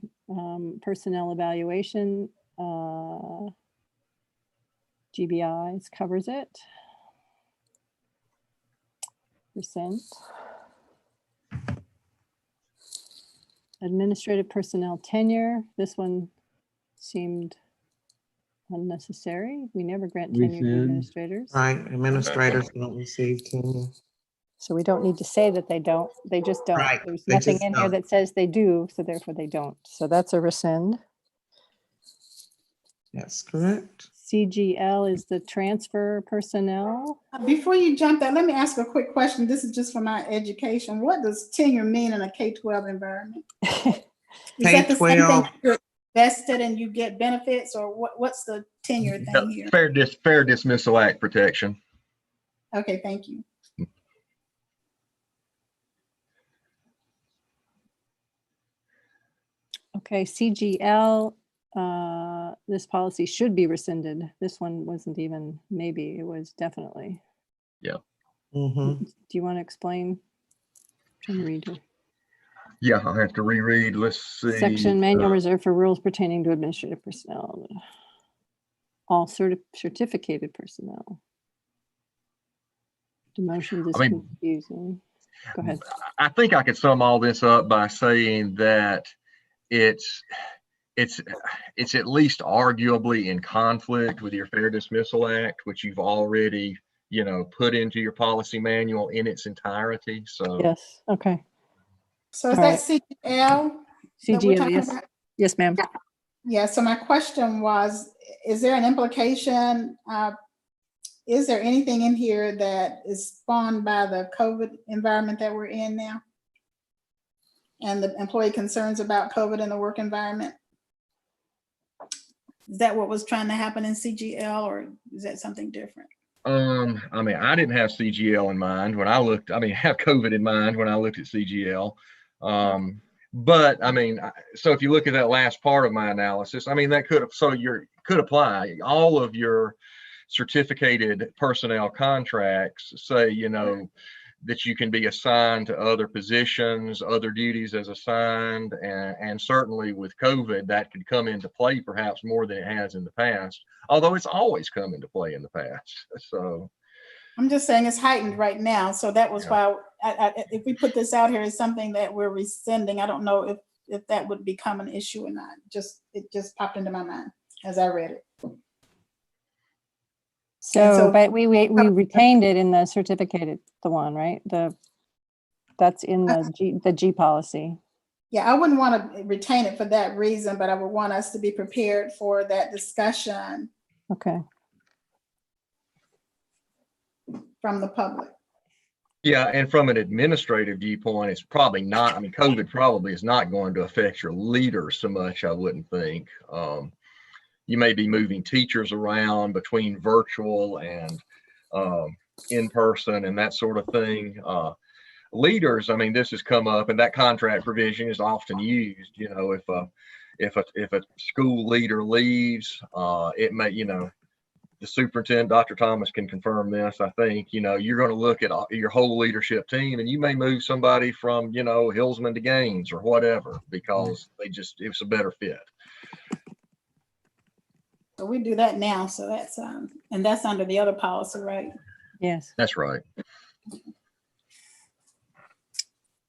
Personnel evaluation, GBIs covers it. Rescind. Administrative personnel tenure, this one seemed unnecessary. We never grant tenure to Rescind. administrators. Right, administrators don't receive tenure. So we don't need to say that they don't, they just don't. Right, There's they nothing just in here don't. that says they do, so therefore they don't. So that's a rescind. That's correct. CGL is the transfer personnel. Before you jump that, let me ask a quick question. This is just for my education. What does tenure mean in a K-12 environment? Is that the same thing? K-12. You're vested and you get benefits, or what's the tenure thing here? fair dismissal act protection. Okay, thank you. Okay, CGL, this policy should be rescinded. This one wasn't even, maybe, it was definitely. Mhm. Do you want to explain? Trying to read here. Yeah, I'll have to reread. Let's see. Section manual reserved for rules pertaining to administrative personnel. All certificated personnel. Demotions is I mean, confusing. Go ahead. I think I could sum all this up by saying that it's at least arguably in conflict with your Fair Dismissal Act, which you've already, put into your policy manual in its entirety. So Yes, okay. So is All that right. CGL that we're CGL, talking yes. about? Yes, ma'am. Yeah, so my question was, is there an implication? Is there anything in here that is spawned by the COVID environment that we're in now? And the employee concerns about COVID in the work environment? Is that what was trying to happen in CGL, or is that something different? I mean, I didn't have CGL in mind when I looked, have COVID in mind when I looked at CGL. But I mean, so if you look at that last part of my analysis, I mean, that could apply. All of your certificated personnel contracts say, that you can be assigned to other positions, other duties as assigned, and certainly with COVID, that could come into play perhaps more than it has in the past, although it's always come into play in the past. So I'm just saying it's heightened right now. So that was why if we put this out here as something that we're rescinding, I don't know if that would become an issue or not. It just popped into my mind as I read it. So, but we retained it in the certificated, the one, right? That's in the G policy. Yeah, I wouldn't want to retain it for that reason, but I would want us to be prepared for that discussion. Okay. From the public. yeah, and from an administrative viewpoint, it's probably not, COVID probably is not going to affect your leaders so much, I wouldn't think. You may be moving teachers around between virtual and in person and that sort of thing. Leaders, this has come up, and that contract provision is often used. If a school leader leaves, it may, the superintendent, Dr. Thomas, can confirm this. I think, you're going to look at your whole leadership team, and you may move somebody from, Hillsman to Gaines or whatever, because it was a better fit. So we do that now. So that's, and that's under the other policy, right? Yes. That's right.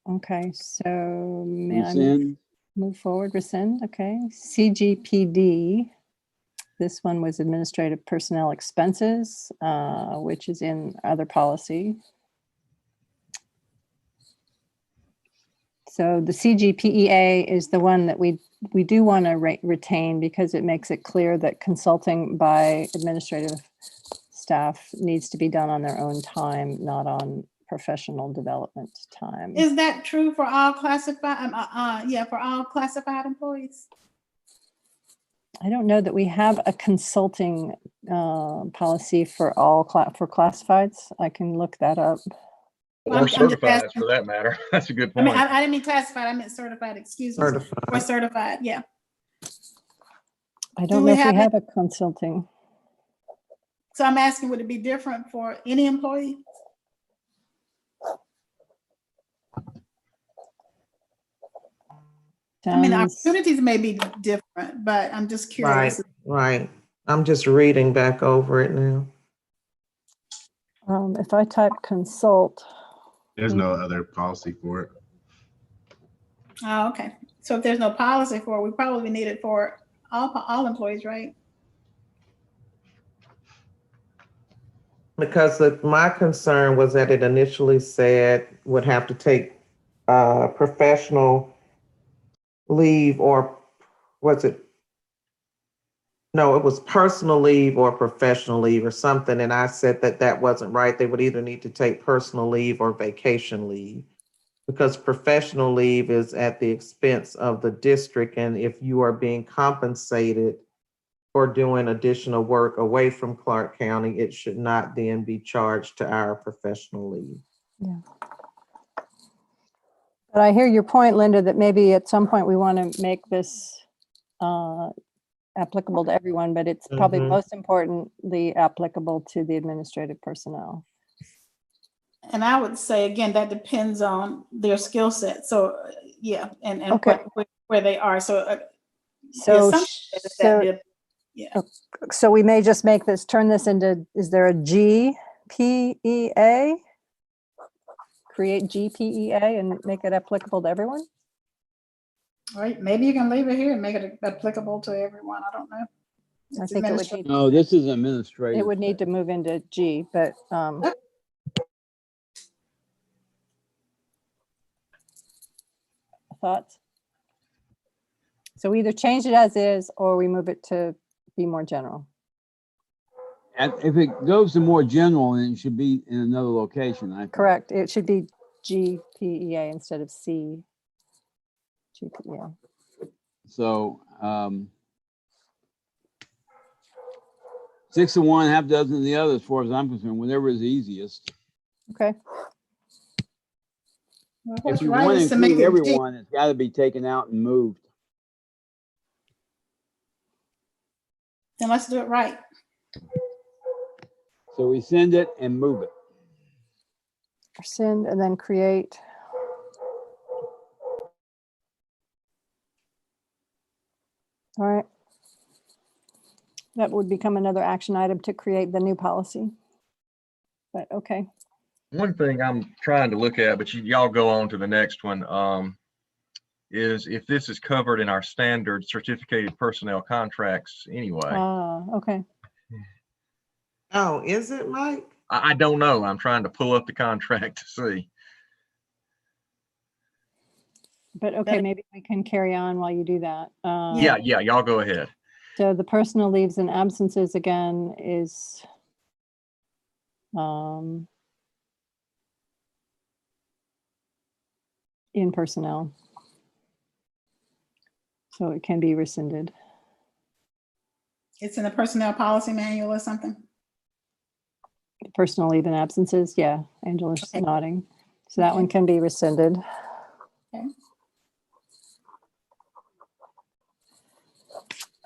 Okay, so may I Rescind. move forward, rescind? Okay, CGPD. This one was administrative personnel expenses, which is in other policy. So the CGPEA is the one that we do want to retain because it makes it clear that consulting by administrative staff needs to be done on their own time, not on professional development time. Is that true for all classified? For all classified employees. I don't know that we have a consulting policy for all for classifieds. I can look that up. Well, Or I'm just certified asking. for that matter. That's a good I mean, point. I didn't mean classified. I meant certified. Excuse me. Certified. Or certified. Yeah. I don't we know if we have have a consulting. So I'm asking, would it be different for any employee? I mean, opportunities may be different, but I'm just curious. Right. I'm just reading back over it now. If I type consult. There's no other policy for it. Oh, okay. So if there's no policy for it, we probably need it for all employees, right? Because my concern was that it initially said would have to take professional leave, or was it? No, it was personal leave or professional leave or something. And I said that wasn't right. They would either need to take personal leave or vacation leave, because professional leave is at the expense of the district. And if you are being compensated for doing additional work away from Clark County, it should not then be charged to our professional leave. Yeah. But I hear your point, Linda, that maybe at some point we want to make this applicable to everyone, but it's probably most importantly applicable to the administrative personnel. And I would say, again, that depends on their skill set. So yeah, and Okay. where they are. So so we may just make this, turn this into, is there a GPEA? Create GPEA and make it applicable to everyone? All right, maybe you can leave it here and make it applicable to everyone. I don't know. I think it would need, No, this is administrative. it would need to move into G, but thoughts? So we either change it as is or we move it to be more general. And if it goes to more general, then it should be in another location. I think. Correct. It should be GPEA instead of C. GPEA. So 6 of one, half dozen of the other, as far as I'm concerned, whatever is easiest. Okay. If you want to include everyone, it's got to be taken out and moved. Then let's do it right. So rescind it and move it. Rescind and then create. All right. That would become another action item to create the new policy. But okay. One thing I'm trying to look at, but y'all go on to the next one, is if this is covered in our standard certificated personnel contracts anyway. Okay. Oh, is it, Mike? I don't know. I'm trying to pull up the contract to see. But okay, maybe we can carry on while you do that. Yeah, y'all go ahead. So the personal leaves and absences again is in personnel. So it can be rescinded. It's in the personnel policy manual or something. Personal leave and absences, yeah, Angela's Okay. nodding. So that one can be rescinded. Okay.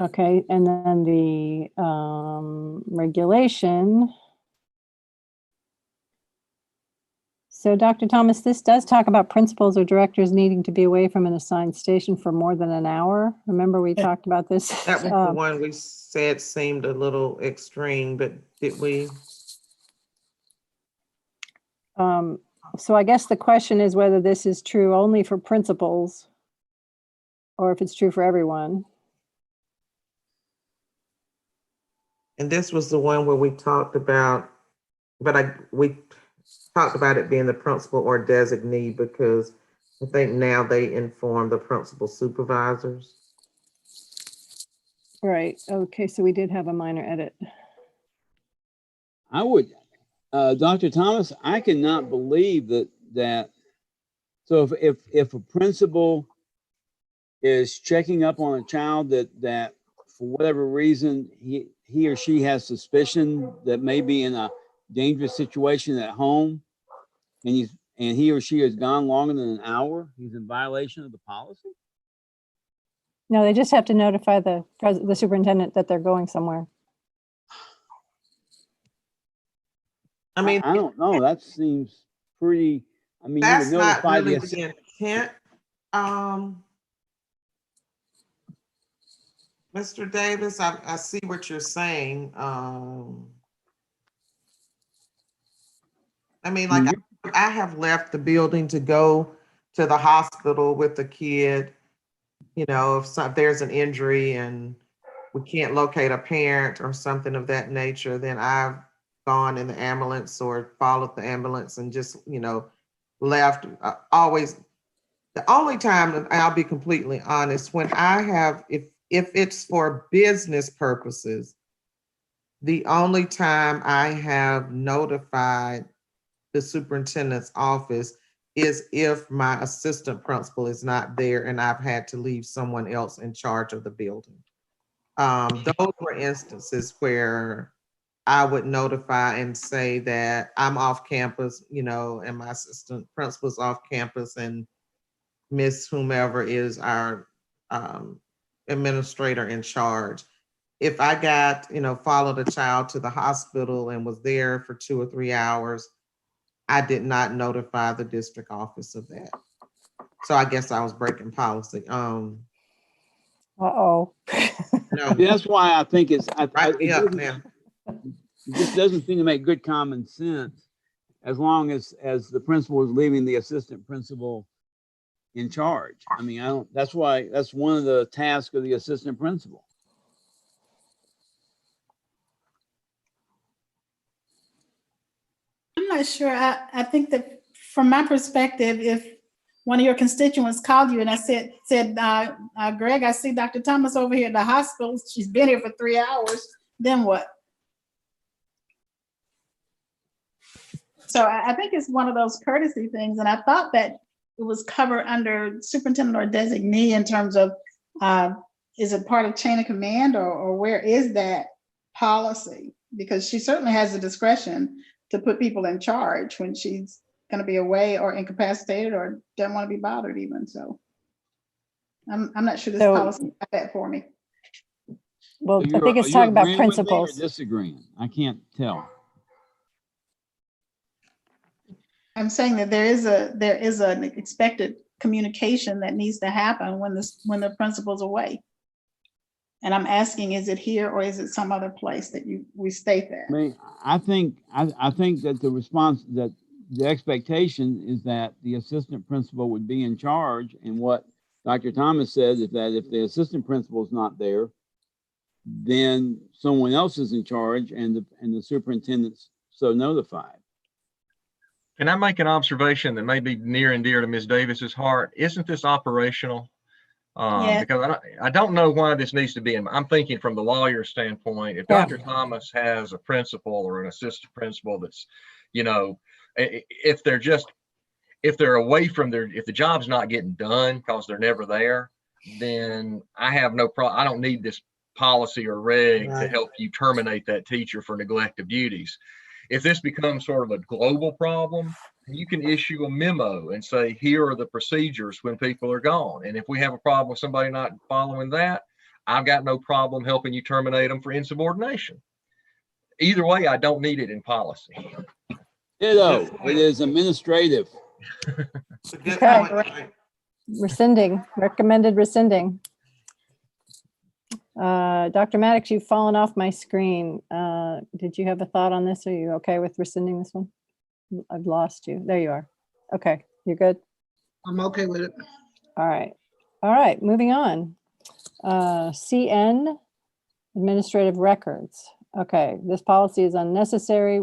Okay, and then the regulation. So Dr. Thomas, this does talk about principals or directors needing to be away from an assigned station for more than an hour. Remember we talked about this? That was the one we said seemed a little extreme, but did we? So I guess the question is whether this is true only for principals or if it's true for everyone. And this was the one where we talked about, we talked about it being the principal or designee because I think now they inform the principal supervisors. Right. Okay. So we did have a minor edit. I would, Dr. Thomas, I cannot believe that. So if a principal is checking up on a child that for whatever reason he or she has suspicion that may be in a dangerous situation at home, and he or she has gone longer than an hour, he's in violation of the policy. No, they just have to notify the superintendent that they're going somewhere. I mean, I don't know. That seems pretty. I mean, that's you would not notify really the the intent. Mr. Davis, I see what you're saying. I mean, like I have left the building to go to the hospital with the kid. You know, if there's an injury and we can't locate a parent or something of that nature, then I've gone in the ambulance or followed the ambulance and just, you know, left. Always, the only time, and I'll be completely honest, when I have, if it's for business purposes, the only time I have notified the superintendent's office is if my assistant principal is not there and I've had to leave someone else in charge of the building. Those were instances where I would notify and say that I'm off campus, you know, and my assistant principal's off campus and Miss whomever is our administrator in charge. If I got, you know, followed a child to the hospital and was there for 2 or 3 hours, I did not notify the district office of that. So I guess I was breaking policy. Uh-oh. No. That's why I think it's. Write me up now. It just doesn't seem to make good common sense, as long as the principal is leaving the assistant principal in charge. I mean, I don't. That's why that's one of the tasks of the assistant principal. I'm not sure. I think that from my perspective, if one of your constituents called you and I said, Greg, I see Dr. Thomas over here at the hospital. She's been here for 3 hours. Then what? So I think it's one of those courtesy things. And I thought that it was covered under superintendent or designee in terms of, is it part of chain of command or where is that policy? Because she certainly has the discretion to put people in charge when she's going to be away or incapacitated or doesn't want to be bothered even. So I'm not sure this policy got that for me. Well, So I think it's talking about principals. Disagreeing. I can't tell. I'm saying that there is an expected communication that needs to happen when the principal's away. And I'm asking, is it here or is it some other place that we state that? I mean, I think that the response, that the expectation is that the assistant principal would be in charge. And what Dr. Thomas said is that if the assistant principal is not there, then someone else is in charge, and the superintendent's so notified. Can I make an observation that may be near and dear to Ms. Davis's heart? Isn't this operational? Yes. Because I don't know why this needs to be in. I'm thinking from the lawyer standpoint, if Dr. Thomas has a principal or an assistant principal that's, you know, if they're away from if the job's not getting done because they're never there, then I have no problem. I don't need this policy or reg to help you terminate that teacher for neglect of duties. If this becomes sort of a global problem, you can issue a memo and say, here are the procedures when people are gone. And if we have a problem with somebody not following that, I've got no problem helping you terminate them for insubordination. Either way, I don't need it in policy. Ditto. It is administrative. It's a good Okay. point. Rescinding, recommended rescinding. Dr. Maddox, you've fallen off my screen. Did you have a thought on this? Are you okay with rescinding this one? I've lost you. There you are. Okay, you're good. I'm okay with it. All right. All right, moving on. CN, administrative records. Okay, this policy is unnecessary.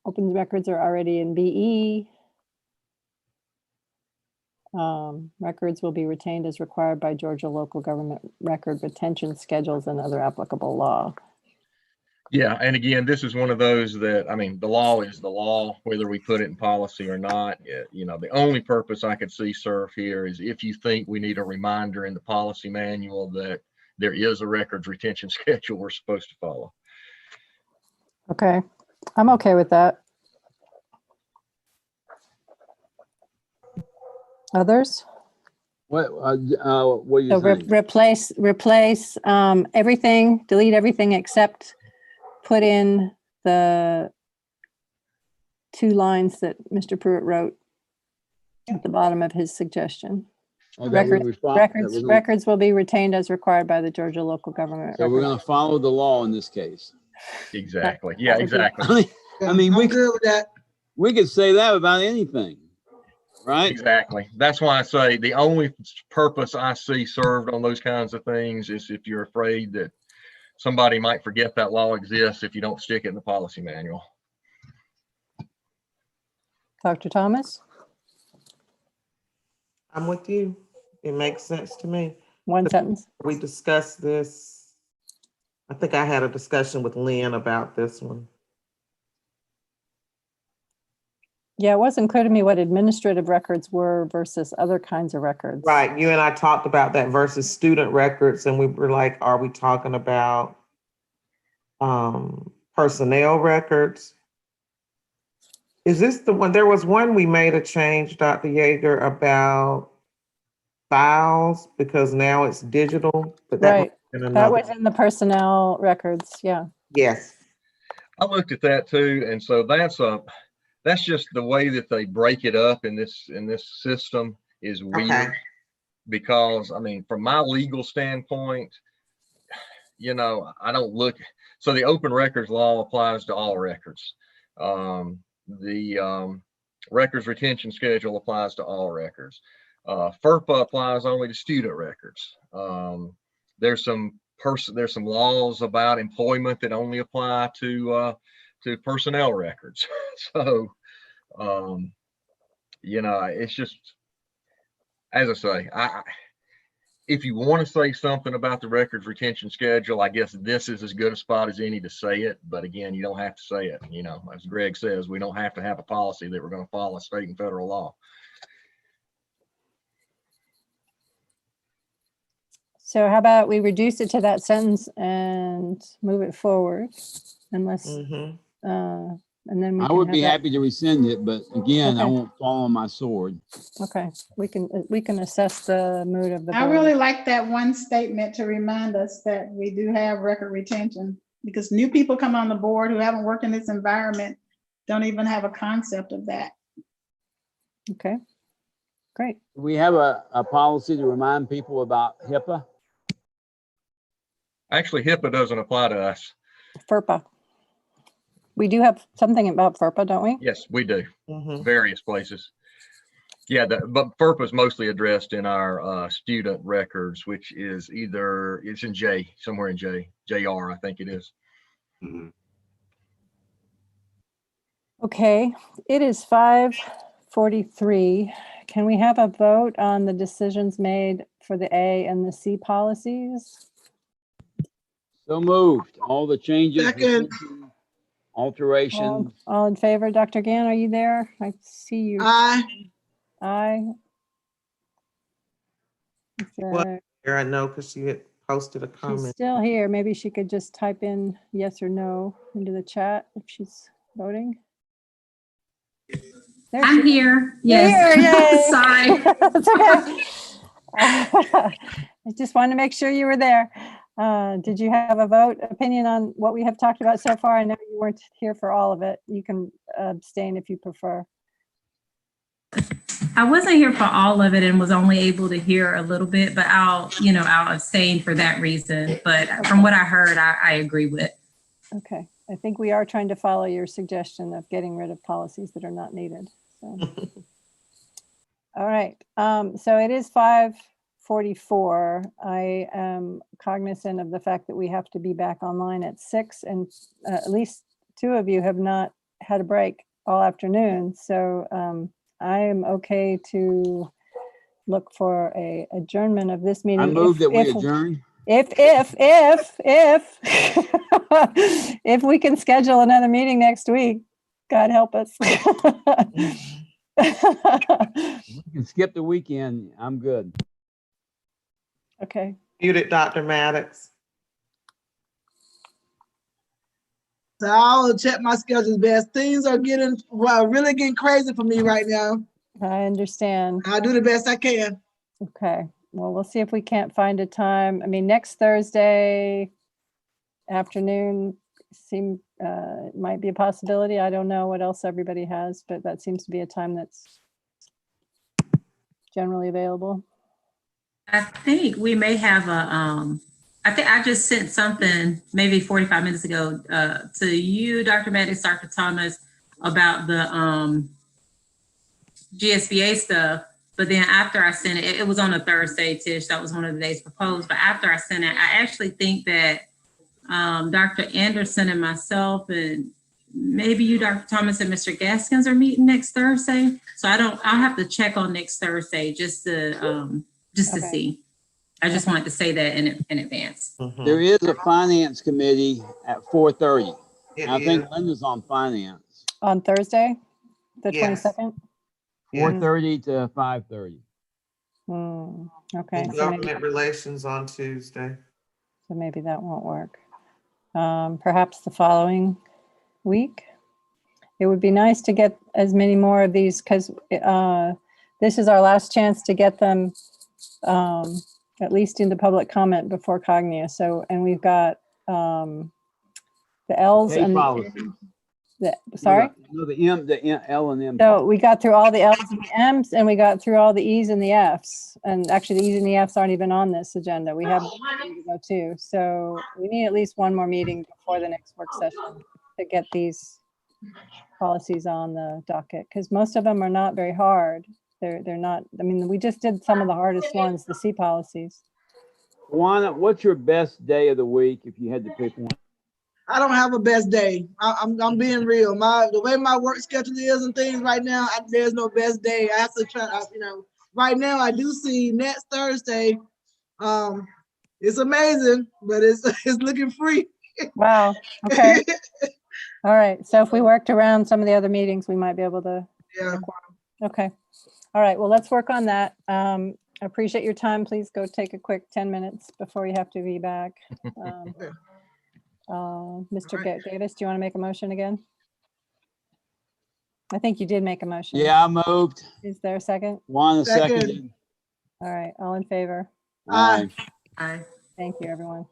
Open records are already in BE. Records will be retained as required by Georgia local government record retention schedules and other applicable law. Yeah, and again, this is one of those that, I mean, the law is the law, whether we put it in policy or not. You know, the only purpose I could see serve here is if you think we need a reminder in the policy manual that there is a records retention schedule we're supposed to follow. Okay, I'm okay with that. Others? What are you So saying? replace everything, delete everything except put in the 2 lines that Mr. Pruitt wrote at the bottom of his suggestion. Oh, that we respond- that we're gonna- Records will be retained as required by the Georgia local government. So we're record- going to follow the law in this case. Exactly. Yeah, would be- exactly. I mean, I'm good with that. we could say that about anything, right? Exactly. That's why I say the only purpose I see served on those kinds of things is if you're afraid that somebody might forget that law exists if you don't stick it in the policy manual. Dr. Thomas, I'm with you. It makes sense to me. one sentence. We discussed this. I think I had a discussion with Lynn about this one. Yeah, it wasn't clear to me what administrative records were versus other kinds of records. Right, you and I talked about that versus student records, and we were like, are we talking about personnel records? Is this the one, there was one we made a change, Dr. Yeager, about files, because now it's digital, but that Right, was in that another. was in the personnel records, yeah. Yes, I looked at that too, and so that's just the way that they break it up in this system is weird. Okay. Because I mean, from my legal standpoint, you know, I don't look. So the open records law applies to all records. The records retention schedule applies to all records. FERPA applies only to student records. There's some laws about employment that only apply to personnel records. So, you know, it's just, as I say, if you want to say something about the records retention schedule, I guess this is as good a spot as any to say it. But again, you don't have to say it. You know, as Greg says, we don't have to have a policy that we're going to follow state and federal law. So how about we reduce it to that sentence and move it forward, unless, mhm. and then we I can would have be that- happy to rescind it, but again, I Okay. won't fall on my sword. Okay, we can assess the mood of the I board. really like that one statement to remind us that we do have record retention, because new people come on the board who haven't worked in this environment, don't even have a concept of that. Okay, great. We have a policy to remind people about HIPAA. Actually, HIPAA doesn't apply to us. FERPA. We do have something about FERPA, don't we? Yes, we do. Mhm. Various places. Yeah, but FERPA is mostly addressed in our student records, which is it's in J, somewhere in JR, I think it is. Okay, it is 5:43. Can we have a vote on the decisions made for the A and the C policies? So moved. All the changes, Second. alterations. All in favor? Dr. Gann, are you there? I see you. Aye. Aye. What? Okay. Here I know, because she had posted a She's comment. still here. Maybe she could just type in yes or no into the chat if she's voting. There I'm she is. here. You're Yes. here, yay. Sorry. It's okay. I just wanted to make sure you were there. Did you have a opinion on what we have talked about so far? I know you weren't here for all of it. You can abstain if you prefer. I wasn't here for all of it and was only able to hear a little bit, but I'll abstain for that reason. But from what I heard, I agree with. Okay, I think we are trying to follow your suggestion of getting rid of policies that are not needed. So. All right, so it is 5:44. I am cognizant of the fact that we have to be back online at 6, and at least 2 of you have not had a break all afternoon. So I am okay to look for a adjournment of this meeting. I move that we adjourn. If if we can schedule another meeting next week, God help us. We can skip the weekend. I'm good. Okay. Muted, Dr. Maddox. So I'll check my schedules best. Things are really getting crazy for me right now. I understand. I'll do the best I can. Okay. Well, we'll see if we can't find a time. I mean, next Thursday afternoon might be a possibility. I don't know what else everybody has, but that seems to be a time that's generally available. I think we may have I think I just sent something maybe 45 minutes ago to you, Dr. Maddox, Dr. Thomas, about the GSBA stuff. But then after I sent it, it was on a Thursday, Tish. That was one of the days proposed. But after I sent it, I actually think that Dr. Anderson and myself and maybe you, Dr. Thomas, and Mr. Gaskins are meeting next Thursday. So I'll have to check on next Thursday just to see. I just wanted to say that in advance. Mhm. There is a finance committee at 4:30. It I think is. Linda's on finance. On Thursday, the Yes. 22nd? 4:30 to 5:30. Okay. And So maybe, government relations on Tuesday. so maybe that won't work. Perhaps the following week. It would be nice to get as many more of these because this is our last chance to get them at least into public comment before Cognia. So, and we've got the L's K and policies. sorry? No, the L and M. So we got through all the L's and the M's, and we got through all the E's and the F's. And actually, the E's and the F's aren't even on this agenda. We have to go too. So we need at least one more meeting before the next work session to get these policies on the docket, because most of them are not very hard. They're not. I mean, we just did some of the hardest ones, the C policies. Juana, what's your best day of the week if you had to pick one? I don't have a best day. I'm being real. The way my work schedule is and things right now, there's no best day. I have to try. Right now I do see next Thursday. It's amazing, but it's looking free. Wow. Okay. All right. So if we worked around some of the other meetings, we might be able to. Yeah. Okay. All right. Well, let's work on that. I appreciate your time. Please go take a quick 10 minutes before you have to be back. Mr. Davis, do you want to make a motion again? I think you did make a motion. Yeah, I moved. Is there a second? Juana Second. seconded. All right. All in favor? Aye. Aye. Thank you, everyone.